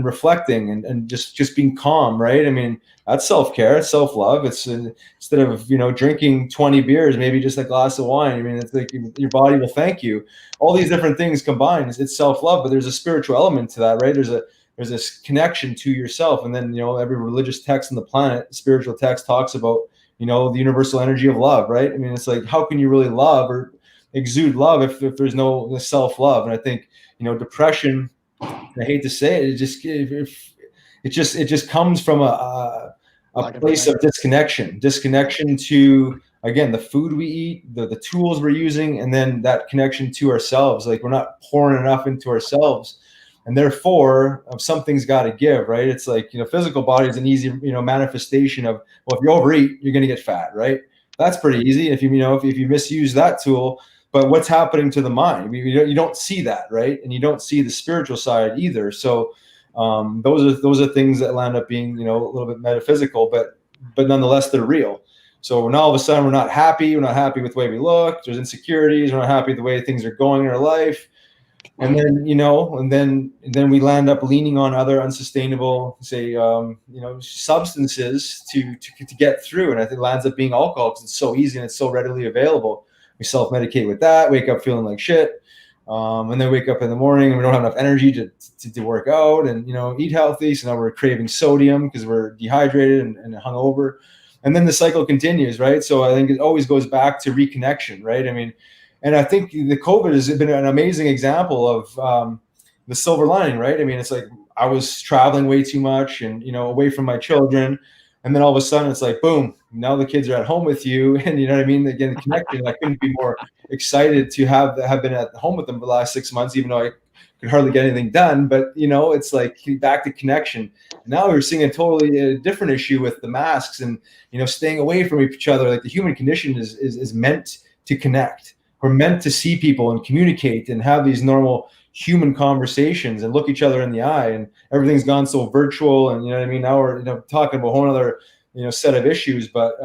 reflecting and just being calm, right? I mean, that's self-care, it's self-love. It's instead of drinking 20 beers, maybe just a glass of wine. I mean, it's like your body will thank you. All these different things combined, it's self-love, but there's a spiritual element to that, right? There's this connection to yourself. And then every religious text on the planet, spiritual text, talks about the universal energy of love, right? I mean, it's like, how can you really love or exude love if there's no self-love? And I think depression, I hate to say it, it just comes from a place of disconnection to, again, the food we eat, the tools we're using, and then that connection to ourselves. Like, we're not pouring enough into ourselves, and therefore something's got to give, right? It's like, physical body is an easy manifestation of, well, if you overeat, you're going to get fat, right? That's pretty easy if you misuse that tool. But what's happening to the mind? You don't see that, right? And you don't see the spiritual side either. So those are things that land up being a little bit metaphysical, but nonetheless they're real. So now all of a sudden we're not happy. We're not happy with the way we look. There's insecurities. We're not happy with the way things are going in our life. And then then we land up leaning on other unsustainable, say, substances to get through. And I think it lands up being alcohol, because it's so easy and it's so readily available. We self-medicate with that, wake up feeling like shit, and then wake up in the morning and we don't have enough energy to work out and eat healthy. So now we're craving sodium because we're dehydrated and hungover, and then the cycle continues, right? So I think it always goes back to reconnection, right? I mean, and I think the COVID has been an amazing example of the silver lining, right? I mean, it's like I was traveling way too much and away from my children, and then all of a sudden it's like, boom, now the kids are at home with you, and you know what I mean. Again, the connection. I couldn't be more excited to have been at home with them for the last 6 months, even though I could hardly get anything done. But you know, it's like back to connection. Now we're seeing a totally different issue with the masks and staying away from each other. Like the human condition is meant to connect. We're meant to see people and communicate and have these normal human conversations and look each other in the eye. And everything's gone so virtual. And you know what I mean. Now we're talking about a whole other set of issues. But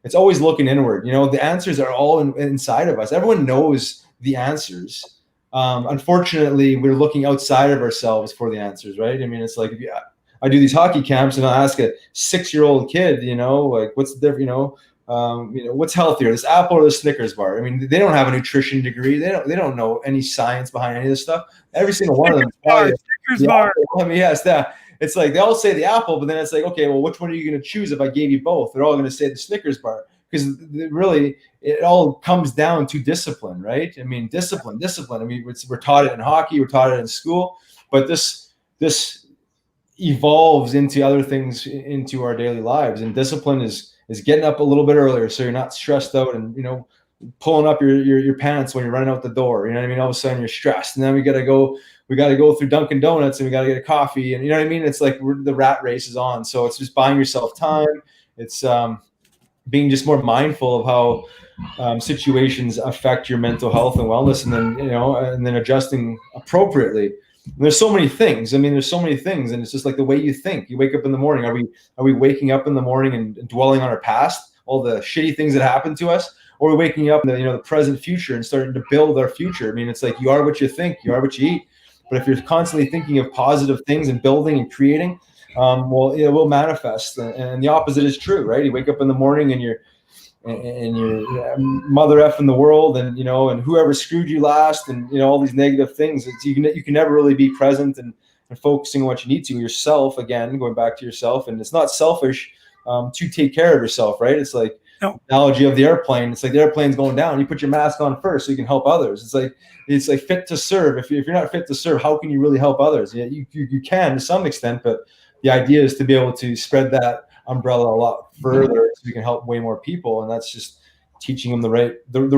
it's always looking inward. The answers are all inside of us. Everyone knows the answers. Unfortunately, we're looking outside of ourselves for the answers, right? I mean, it's like I do these hockey camps and I'll ask a 6-year-old kid, like what's the difference, what's healthier, this apple or the Snickers bar? I mean, they don't have a nutrition degree. They don't know any science behind any of this stuff. Every single one of them. Snickers bar. I mean, yes, that. It's like they all say the apple, but then it's like, okay, well, which one are you going to choose if I gave you both? They're all going to say the Snickers bar, because really it all comes down to discipline, right? I mean, discipline. I mean, we're taught it in hockey, we're taught it in school, but this evolves into other things, into our daily lives. And discipline is getting up a little bit earlier, so you're not stressed out and pulling up your pants when you're running out the door. You know what I mean? All of a sudden you're stressed, and then we got to go through Dunkin' Donuts and we got to get a coffee, and you know what I mean? It's like the rat race is on. So it's just buying yourself time. It's being just more mindful of how situations affect your mental health and wellness, and then adjusting appropriately. And there's so many things. I mean, there's so many things, and it's just like the way you think. You wake up in the morning. Are we waking up in the morning and dwelling on our past, all the shitty things that happened to us, or are we waking up in the present future and starting to build our future? I mean, it's like you are what you think, you are what you eat. But if you're constantly thinking of positive things and building and creating, well, it will manifest. And the opposite is true, right? You wake up in the morning and you're mother effing the world, and whoever screwed you last, and all these negative things. You can never really be present and focusing on what you need to yourself. Again, going back to yourself, and it's not selfish to take care of yourself, right? It's like analogy of the airplane. It's like the airplane's going down. You put your mask on first so you can help others. It's like fit to serve. If you're not fit to serve, how can you really help others? Yeah, you can to some extent, but the idea is to be able to spread that umbrella a lot further so we can help way more people. And that's just teaching them the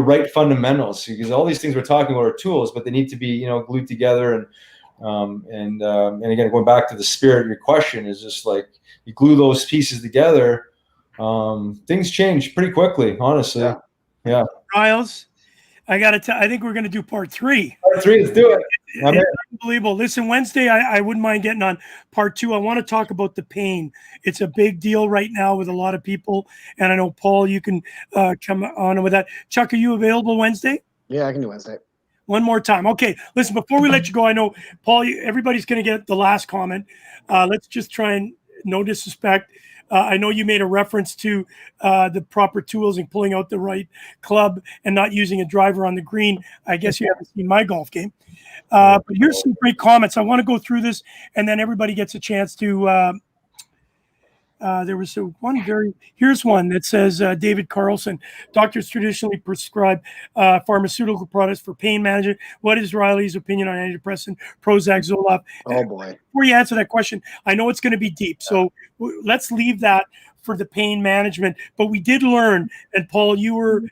right fundamentals, because all these things we're talking about are tools, but they need to be glued together. And again, going back to the spirit of your question, is just like you glue those pieces together, things change pretty quickly, honestly. Yeah. Riles, I think we're going to do part 3. Part 3, let's do it. It's unbelievable. Listen, Wednesday, I wouldn't mind getting on part 2. I want to talk about the pain. It's a big deal right now with a lot of people. And I know, Paul, you can come on with that. Chuck, are you available Wednesday? Yeah, I can do Wednesday. One more time. Okay, listen, before we let you go, I know, Paul, everybody's going to get the last comment. Let's just try and, no disrespect, I know you made a reference to the proper tools and pulling out the right club and not using a driver on the green. I guess you haven't seen my golf game. But here's some great comments. I want to go through this, and then everybody gets a chance to there was here's one that says, David Carlson, doctors traditionally prescribe pharmaceutical products for pain management. What is Riley's opinion on antidepressant, Prozac, Zoloft? Oh boy. Before you answer that question, I know it's going to be deep, so let's leave that for the pain management. But we did learn, and Paul, you were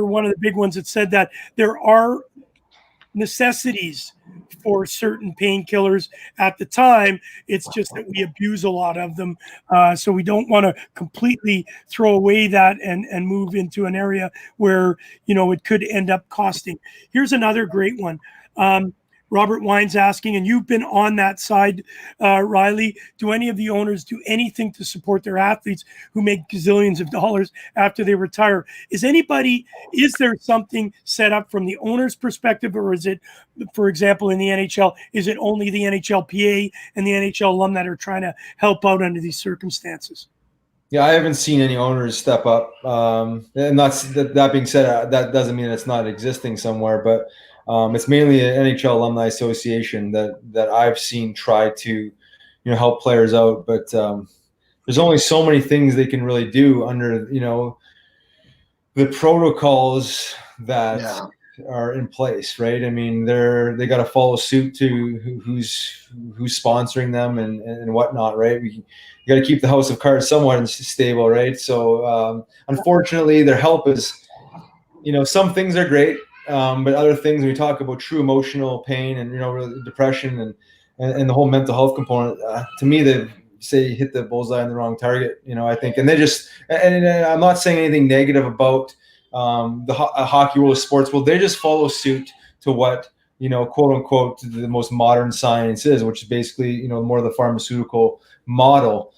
one of the big ones that said that there are necessities for certain painkillers at the time. It's just that we abuse a lot of them. So we don't want to completely throw away that and move into an area where, it could end up costing. Here's another great one. Robert Wine's asking, and you've been on that side, Riley, do any of the owners do anything to support their athletes who make gazillions of dollars after they retire? Is there something set up from the owner's perspective, or is it, for example, in the NHL, is it only the NHLPA and the NHL alum that are trying to help out under these circumstances? Yeah, I haven't seen any owners step up. And that being said, that doesn't mean it's not existing somewhere, but it's mainly an NHL Alumni Association that I've seen try to, help players out. But there's only so many things they can really do under, the protocols that are in place, right? I mean, they got to follow suit to who's sponsoring them and whatnot, right? You got to keep the house of cards somewhat stable, right? So unfortunately, their help is, some things are great, but other things, when we talk about true emotional pain and depression and the whole mental health component, to me, they say hit the bullseye on the wrong target. I think, and they just, and I'm not saying anything negative about the hockey world of sports. Well, they just follow suit to what quote unquote the most modern science is, which is basically more the pharmaceutical model.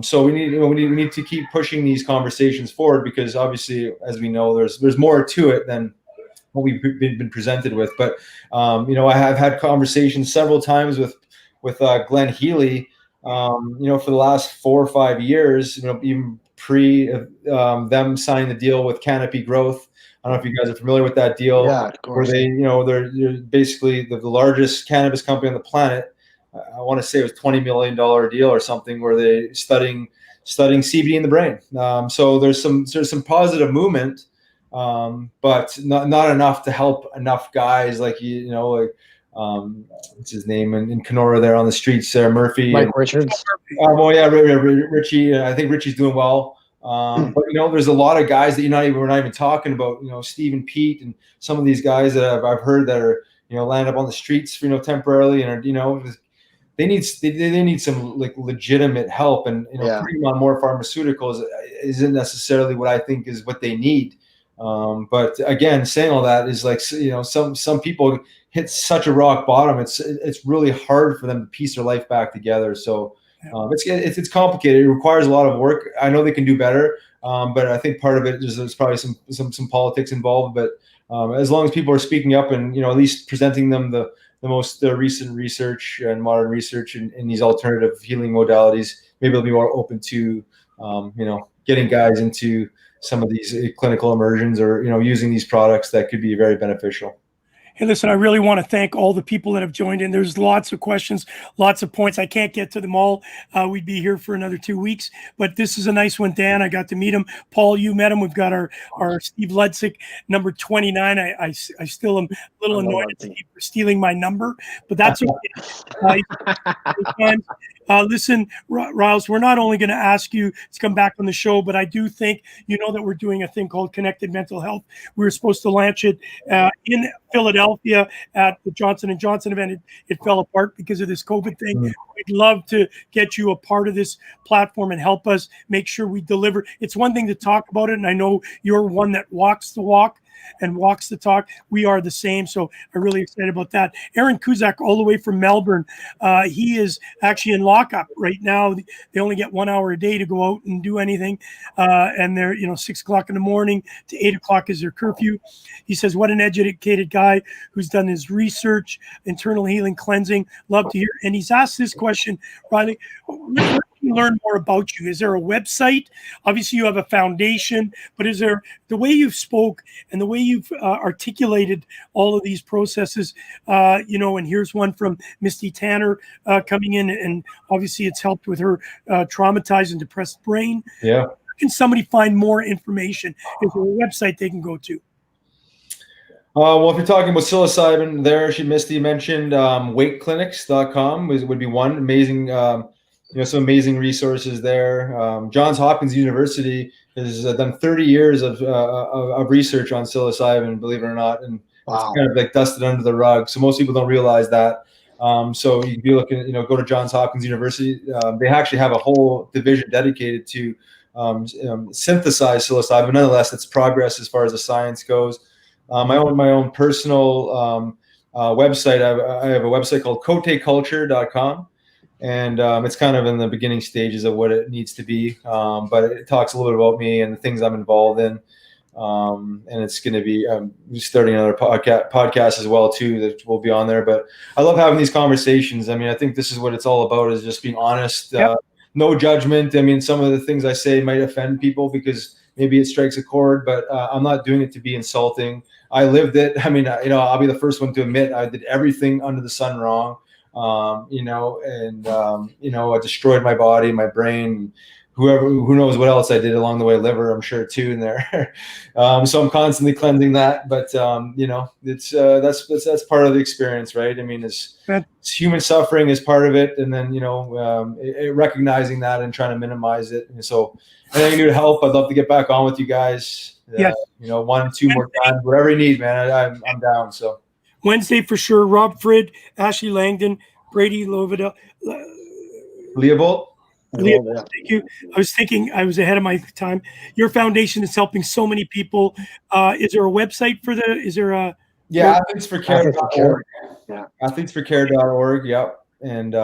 So we need to keep pushing these conversations forward, because obviously, as we know, there's more to it than what we've been presented with. But I have had conversations several times with Glenn Healy, for the last 4 or 5 years, even pre them signing the deal with Canopy Growth. I don't know if you guys are familiar with that deal. Yeah, of course. Where they're basically the largest cannabis company on the planet. I want to say it was $20 million deal or something, where they studying CBD in the brain. So there's some positive movement, but not enough to help enough guys like what's his name in Kenora there on the streets there, Murphy. Mike Richards. Oh yeah, Richie. I think Richie's doing well. But there's a lot of guys that we're not even talking about. Steve and Pete and some of these guys that I've heard that are landed up on the streets temporarily, and are they need some like legitimate help, and putting them on more pharmaceuticals isn't necessarily what I think is what they need. But again, saying all that is like, some people hit such a rock bottom. It's really hard for them to piece their life back together. So it's complicated. It requires a lot of work. I know they can do better, but I think part of it is there's probably some politics involved. But as long as people are speaking up and at least presenting them the most recent research and modern research in these alternative healing modalities, maybe they'll be more open to getting guys into some of these clinical immersions, or using these products that could be very beneficial. Hey, listen, I really want to thank all the people that have joined in. There's lots of questions, lots of points. I can't get to them all. We'd be here for another 2 weeks, but this is a nice one. Dan, I got to meet him. Paul, you met him. We've got our Steve Ludsick, number 29. I still am a little annoyed at Steve for stealing my number, but that's okay. Listen, Riles, we're not only going to ask you to come back on the show, but I do think that we're doing a thing called Connected Mental Health. We were supposed to launch it in Philadelphia at the Johnson & Johnson event. It fell apart because of this COVID thing. We'd love to get you a part of this platform and help us make sure we deliver. It's one thing to talk about it, and I know you're one that walks the walk and walks the talk. We are the same, so I'm really excited about that. Aaron Kuzak, all the way from Melbourne, he is actually in lockup right now. They only get 1 hour a day to go out and do anything, and they're 6 o'clock in the morning to 8 o'clock is their curfew. He says, what an educated guy who's done his research, internal healing, cleansing. Love to hear. And he's asked this question, Riley, where can we learn more about you? Is there a website? Obviously you have a foundation, but is there, the way you've spoke and the way you've articulated all of these processes, and here's one from Misty Tanner coming in, and obviously it's helped with her traumatized and depressed brain. Yeah. Where can somebody find more information? Is there a website they can go to? Well, if you're talking about psilocybin, Misty mentioned weightclinics.com would be one. Amazing, some amazing resources there. Johns Hopkins University has done 30 years of research on psilocybin, believe it or not, and Wow. It's kind of like dusted under the rug. So most people don't realize that. So you can be looking, go to Johns Hopkins University. They actually have a whole division dedicated to synthesize psilocybin. Nonetheless, it's progress as far as the science goes. My own personal website. I have a website called coteculture.com, and it's kind of in the beginning stages of what it needs to be. But it talks a little bit about me and the things I'm involved in. And it's going to be starting another podcast as well too that will be on there. But I love having these conversations. I mean, I think this is what it's all about, is just being honest, no judgment. I mean, some of the things I say might offend people because maybe it strikes a chord, but I'm not doing it to be insulting. I lived it. I mean, I'll be the first one to admit I did everything under the sun wrong, I destroyed my body, my brain. who knows what else I did along the way, liver, I'm sure too in there. So I'm constantly cleansing that, but it's that's part of the experience, right? I mean, it's human suffering is part of it, and then recognizing that and trying to minimize it. And so anything I can do to help, I'd love to get back on with you guys. Yes. 1-2 more times, whatever you need, man. I'm down. So Wednesday for sure. Rob Frid, Ashley Langdon, Brady Lovida. Leopold. Thank you. I was thinking I was ahead of my time. Your foundation is helping so many people. Is there a website for the? Is there a? Yeah, athletesforcare.org. Yeah, athletesforcare.org. Yep. And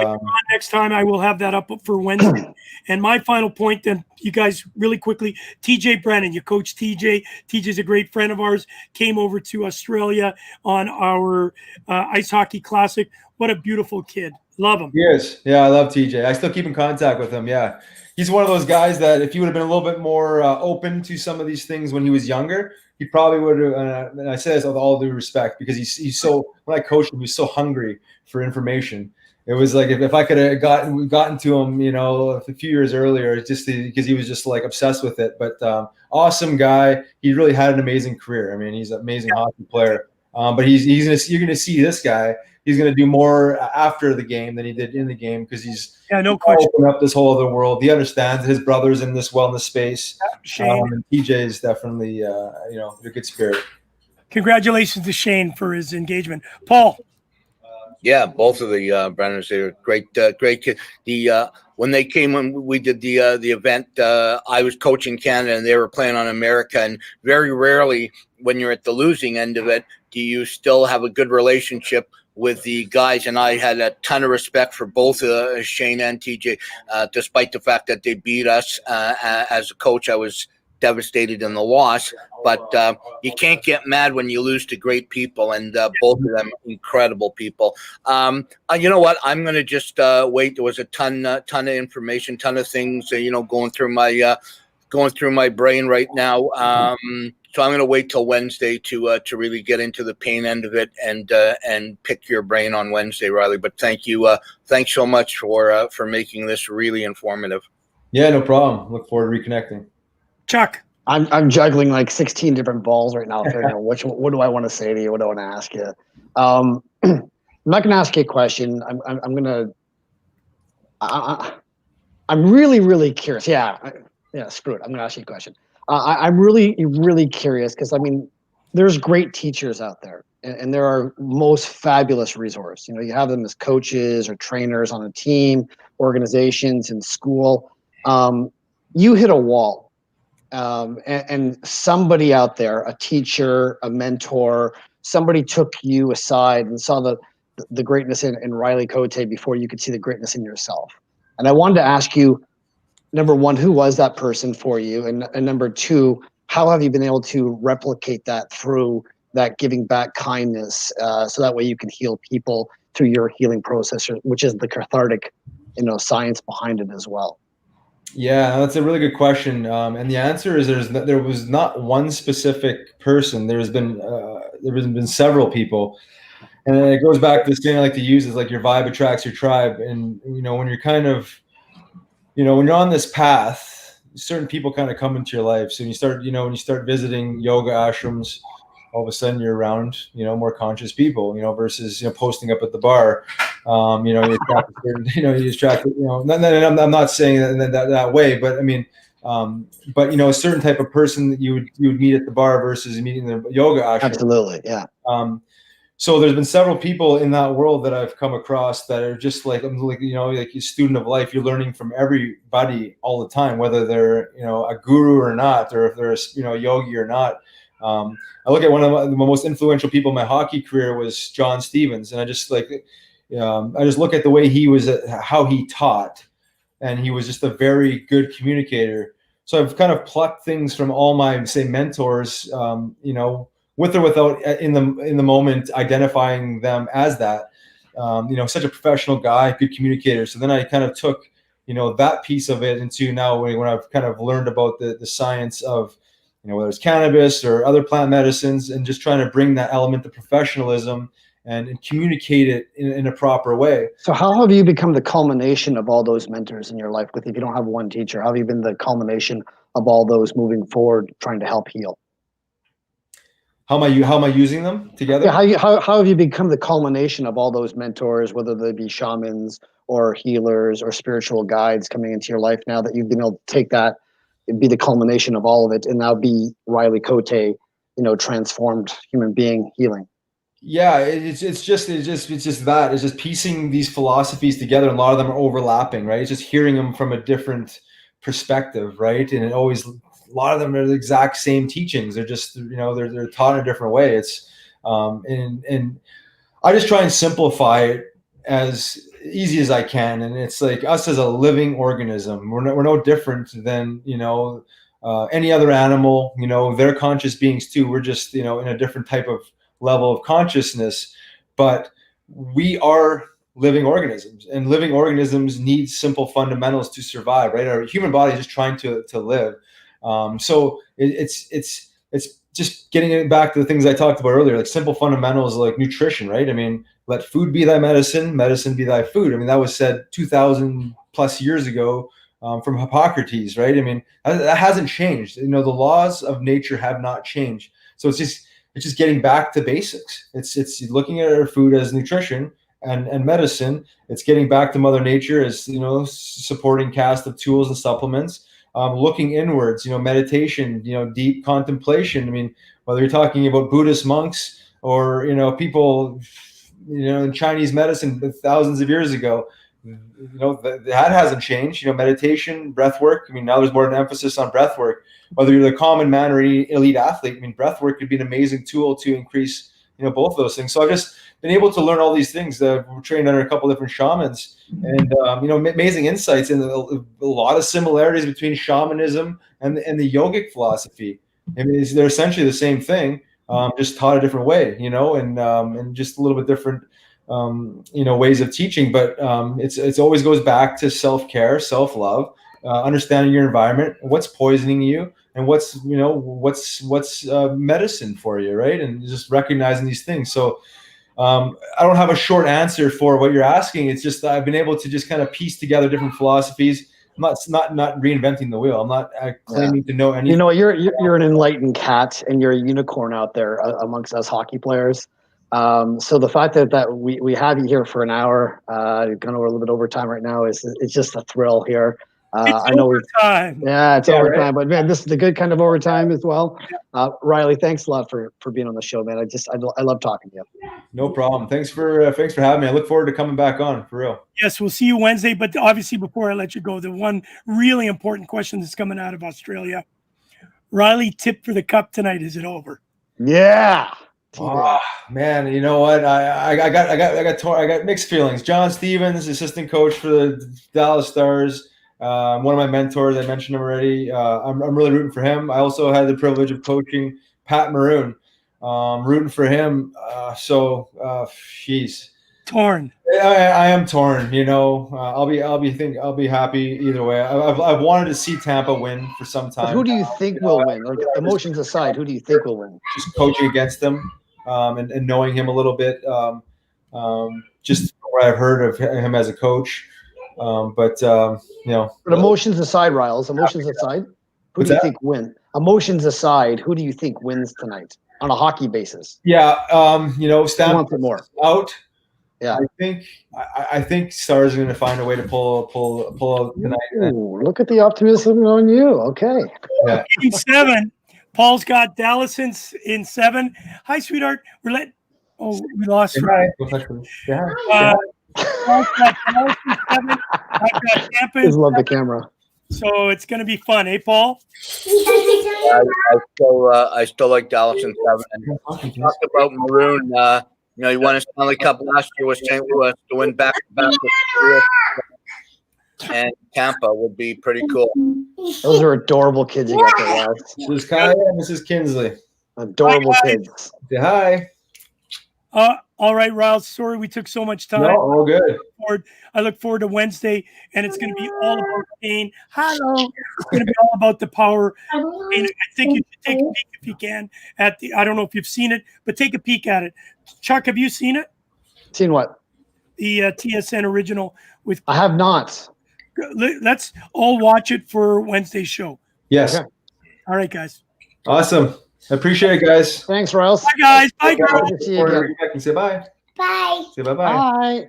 next time I will have that up for Wednesday. And my final point, then, you guys, really quickly, TJ Brennan, you coach TJ. TJ's a great friend of ours. Came over to Australia on our ice hockey classic. What a beautiful kid. Love him. He is. Yeah, I love TJ. I still keep in contact with him. Yeah. He's one of those guys that if he would have been a little bit more open to some of these things when he was younger, he probably would have, and I say this with all due respect, because he's so, when I coached him, he was so hungry for information. It was like if I could have gotten to him, a few years earlier, just because he was just like obsessed with it. But awesome guy. He really had an amazing career. I mean, he's an amazing hockey player. But you're gonna see this guy. He's gonna do more after the game than he did in the game, because he's no question. Opened up this whole other world. He understands his brother's in this wellness space. Shane, and TJ is definitely a good spirit. Congratulations to Shane for his engagement. Paul. Yeah, both of the Brennans, they were great kids. When they came, when we did the event, I was coaching Canada and they were playing on America. And very rarely, when you're at the losing end of it, do you still have a good relationship with the guys. And I had a ton of respect for both Shane and TJ, despite the fact that they beat us. As a coach, I was devastated in the loss, but you can't get mad when you lose to great people, and both of them incredible people. You know what? I'm going to just wait. There was a ton of information, ton of things, going through my brain right now. So I'm going to wait till Wednesday to really get into the pain end of it and pick your brain on Wednesday, Riley. But thank you, thanks so much for making this really informative. Yeah, no problem. Look forward to reconnecting. Chuck. I'm juggling like 16 different balls right now, figuring out what do I want to say to you, what do I want to ask you. I'm not going to ask you a question. I'm really curious. Yeah, screw it. I'm going to ask you a question. I'm really curious because, I mean, there's great teachers out there, and there are most fabulous resources. You have them as coaches or trainers on a team, organizations, in school. You hit a wall. And somebody out there, a teacher, a mentor, somebody took you aside and saw the greatness in Riley Cote before you could see the greatness in yourself. And I wanted to ask you, number one, who was that person for you? And number two, how have you been able to replicate that through that giving back kindness, so that way you can heal people through your healing process, which is the cathartic, science behind it as well? Yeah, that's a really good question, and the answer is there was not one specific person. There's been several people, and it goes back to this thing I like to use is like your vibe attracts your tribe. And when you're kind of, when you're on this path, certain people kind of come into your life. So when you start visiting yoga ashrams, all of a sudden you're around more conscious people, versus posting up at the bar. You attract you attract I'm not saying that way, but I mean, but a certain type of person that you would meet at the bar versus meeting the yoga ashram. Absolutely, yeah. So there's been several people in that world that I've come across that are just like like a student of life. You're learning from everybody all the time, whether they're a guru or not, or if they're a yogi or not. I look at one of the most influential people in my hockey career was John Stevens, and I just look at the way he was, how he taught, and he was just a very good communicator. So I've kind of plucked things from all my mentors, with or without in the moment identifying them as that. Such a professional guy, good communicator. So then I kind of took that piece of it into now when I've kind of learned about the science of whether it's cannabis or other plant medicines, and just trying to bring that element of professionalism and communicate it in a proper way. So how have you become the culmination of all those mentors in your life? If you don't have one teacher, how have you been the culmination of all those moving forward, trying to help heal? How am I using them together? Yeah, how have you become the culmination of all those mentors, whether they be shamans or healers or spiritual guides coming into your life, now that you've been able to take that and be the culmination of all of it and now be Riley Cote, transformed human being healing? Yeah, it's just that. It's just piecing these philosophies together, and a lot of them are overlapping, right? It's just hearing them from a different perspective, right? And a lot of them are the exact same teachings. They're just, they're taught in a different way. It's and I just try and simplify it as easy as I can. And it's like us as a living organism. We're no different than any other animal. They're conscious beings too. We're just in a different type of level of consciousness, but we are living organisms, and living organisms need simple fundamentals to survive, right? Our human body is just trying to live. So it's just getting it back to the things I talked about earlier, like simple fundamentals like nutrition, right? I mean, let food be thy medicine, medicine be thy food. I mean, that was said 2,000 plus years ago from Hippocrates, right? I mean, that hasn't changed. The laws of nature have not changed. So it's just getting back to basics. It's looking at our food as nutrition and medicine. It's getting back to Mother Nature as supporting cast of tools and supplements. Looking inwards, meditation, deep contemplation. I mean, whether you're talking about Buddhist monks or people, in Chinese medicine thousands of years ago, that hasn't changed. Meditation, breath work. I mean, now there's more of an emphasis on breath work. Whether you're the common man or elite athlete, I mean, breath work could be an amazing tool to increase, both of those things. So I've just been able to learn all these things. We're trained under a couple of different shamans, and amazing insights and a lot of similarities between shamanism and the yogic philosophy. I mean, they're essentially the same thing, just taught a different way, and just a little bit different, ways of teaching. But it's always goes back to self-care, self-love, understanding your environment, what's poisoning you, and what's medicine for you, right? And just recognizing these things. So I don't have a short answer for what you're asking. It's just that I've been able to just kind of piece together different philosophies. I'm not reinventing the wheel. I'm not claiming to know anything. You're an enlightened cat, and you're a unicorn out there amongst us hockey players. So the fact that we have you here for an hour, going over a little bit overtime right now, it's just a thrill here. It's overtime. It's overtime, right? But man, this is the good kind of overtime as well. Riley, thanks a lot for being on the show, man. I love talking to you. No problem. Thanks for having me. I look forward to coming back on, for real. Yes, we'll see you Wednesday. But obviously, before I let you go, the one really important question that's coming out of Australia: Riley, tip for the cup tonight. Is it over? Yeah. Oh, man, you know what? I got mixed feelings. John Stevens, assistant coach for the Dallas Stars. One of my mentors, I mentioned him already. I'm really rooting for him. I also had the privilege of coaching Pat Maroon, rooting for him. Jeez, Torn. I am torn. I'll be happy either way. I've wanted to see Tampa win for some time. But who do you think will win? Like, emotions aside, who do you think will win? Just coaching against him, and knowing him a little bit, just what I've heard of him as a coach. But emotions aside, Riles, aside, who do you think win? Emotions aside, who do you think wins tonight on a hockey basis? Yeah, Stamp more out. Yeah, I think Stars are going to find a way to pull out tonight. Ooh, look at the optimism on you. Okay. Yeah. In 7, Paul's got Dallas in 7. Hi, sweetheart. We lost. Hi. Paul's got Dallas in 7. I've got Tampa in 7. Love the camera. So it's going to be fun, eh, Paul? I still like Dallas in 7. And talked about Maroon. He won a Stanley Cup last year with St. Louis to win back-to-back with and Tampa would be pretty cool. Those are adorable kids you got there, Riles. This is Kaya and this is Kinsley. Adorable kids. Say hi. All right, Riles. Sorry we took so much time. No, all good. I look forward to Wednesday, and it's going to be all about pain. Hello. It's going to be all about the power. And I think you should take a peek if you can I don't know if you've seen it, but take a peek at it. Chuck, have you seen it? Seen what? The TSN original with. I have not. Let's all watch it for Wednesday's show. Yes. Okay. All right, guys. Awesome. Appreciate it, guys. Thanks, Riles. Bye, guys. Bye, girl. Good to see you again. You can say bye. Bye. Say bye-bye. Bye.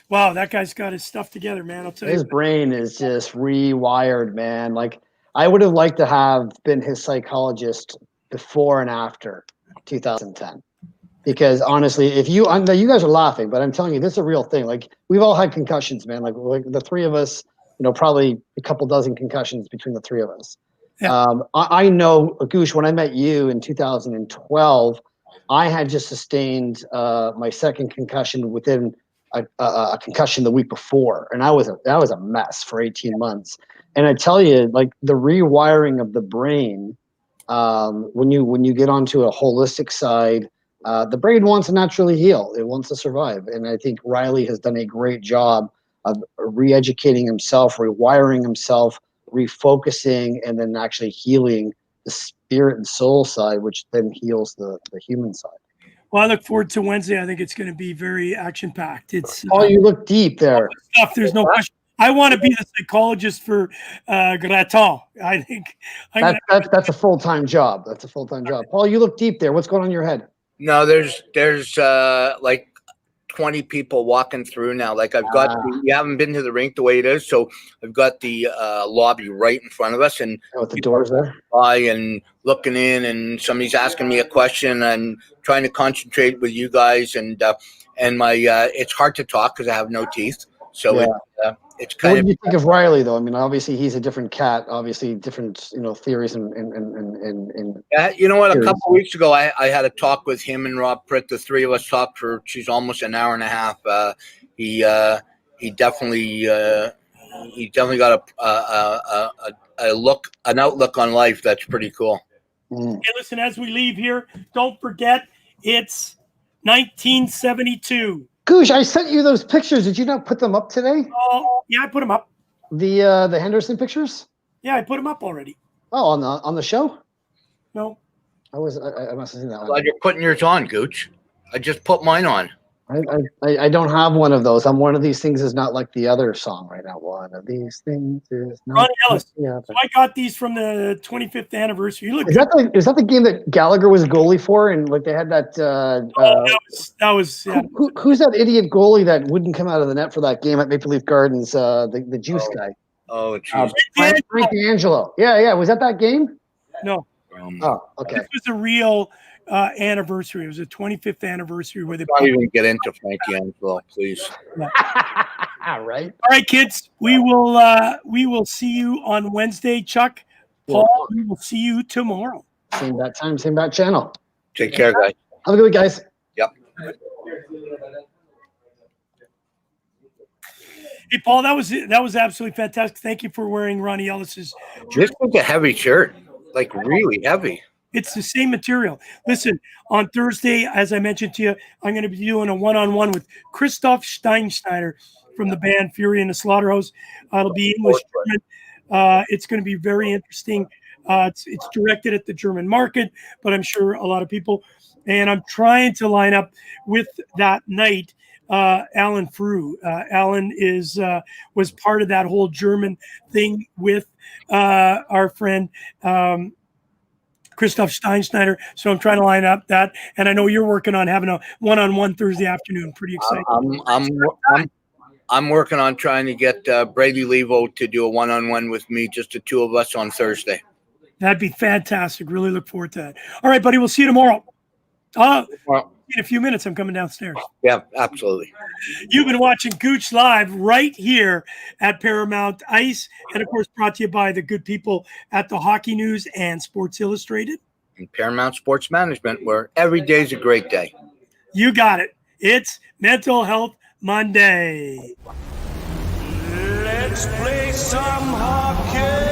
Wow, that guy's got his stuff together, man. I'll tell His you. brain is just rewired, man. Like I would have liked to have been his psychologist before and after 2010. Because honestly, if you, I know you guys are laughing, but I'm telling you, this is a real thing. Like we've all had concussions, man. Like the three of us, probably a couple dozen concussions between the three of us. Yeah. I know, Gouche, when I met you in 2012, I had just sustained my second concussion within a concussion the week before, and that was a mess for 18 months. And I tell you, like the rewiring of the brain, when you get onto a holistic side, the brain wants to naturally heal. It wants to survive, and I think Riley has done a great job of re-educating himself, rewiring himself, refocusing, and then actually healing the spirit and soul side, which then heals the human side. Well, I look forward to Wednesday. I think it's going to be very action-packed. It's Oh, you look deep there. stuff. There's no question. I want to be the psychologist for Graton. I think That's a full-time job. That's a full-time job. Paul, you look deep there. What's going on in your head? No, there's like 20 people walking through now. Like I've got, you haven't been to the rink the way it is, so I've got the lobby right in front of us, and with the doors there. By and looking in, and somebody's asking me a question, and trying to concentrate with you guys, and my it's hard to talk because I have no teeth, so Yeah. it's kind What of. do you think of Riley, though? I mean, obviously he's a different cat. Obviously, different theories and You know what? A Cheers. couple of weeks ago, I had a talk with him and Rob Pritt. The three of us talked for almost an hour and a half. He definitely got an outlook on life that's pretty cool. Hey, listen, as we leave here, don't forget it's 1972. Gouche, I sent you those pictures. Did you not put them up today? Oh, yeah, I put them up. The Henderson pictures? Yeah, I put them up already. Oh, on the show? No. I must have seen that one. Glad you're putting yours on, Gooch. I just put mine on. I don't have one of those. One of these things is not like the other song right now. One of these things is not. Ronnie Ellis. Yeah. So I got these from the 25th anniversary. You look. Is that the game that Gallagher was a goalie for? And like they had that. That was. Yeah. Who's that idiot goalie that wouldn't come out of the net for that game at Maple Leaf Gardens? The Juice guy. Oh, jeez. Frank D'Angelo. Yeah. Was that game? No. Oh, okay. This was a real anniversary. It was a 25th anniversary where they. Not even get into Frankie Angelo, please. Right. All right, kids. We will see you on Wednesday, Chuck. Paul, we will see you tomorrow. Same bat time, same bat channel. Take care, guys. Have a good week, guys. Yep. Hey, Paul, that was absolutely fantastic. Thank you for wearing Ronnie Ellis's This was a heavy shirt, like really heavy. It's the same material. Listen, on Thursday, as I mentioned to you, I'm going to be doing a one-on-one with Christoph Steinschneider from the band Fury in the Slaughterhouse. It'll be English German. It's going to be very interesting. It's directed at the German market, but I'm sure a lot of people. And I'm trying to line up with that night Alan Frew. Alan was part of that whole German thing with our friend Christoph Steinschneider. So I'm trying to line up that, and I know you're working on having a one-on-one Thursday afternoon. Pretty excited. I'm working on trying to get Brady Levo to do a one-on-one with me, just the two of us on Thursday. That'd be fantastic. Really look forward to that. All right, buddy. We'll see you tomorrow. In a few minutes, I'm coming downstairs. Yeah, absolutely. You've been watching Gouche Live right here at Paramount Ice, and of course brought to you by the good people at the Hockey News and Sports Illustrated. And Paramount Sports Management, where every day is a great day. You got it. It's Mental Health Monday. Let's play some hockey.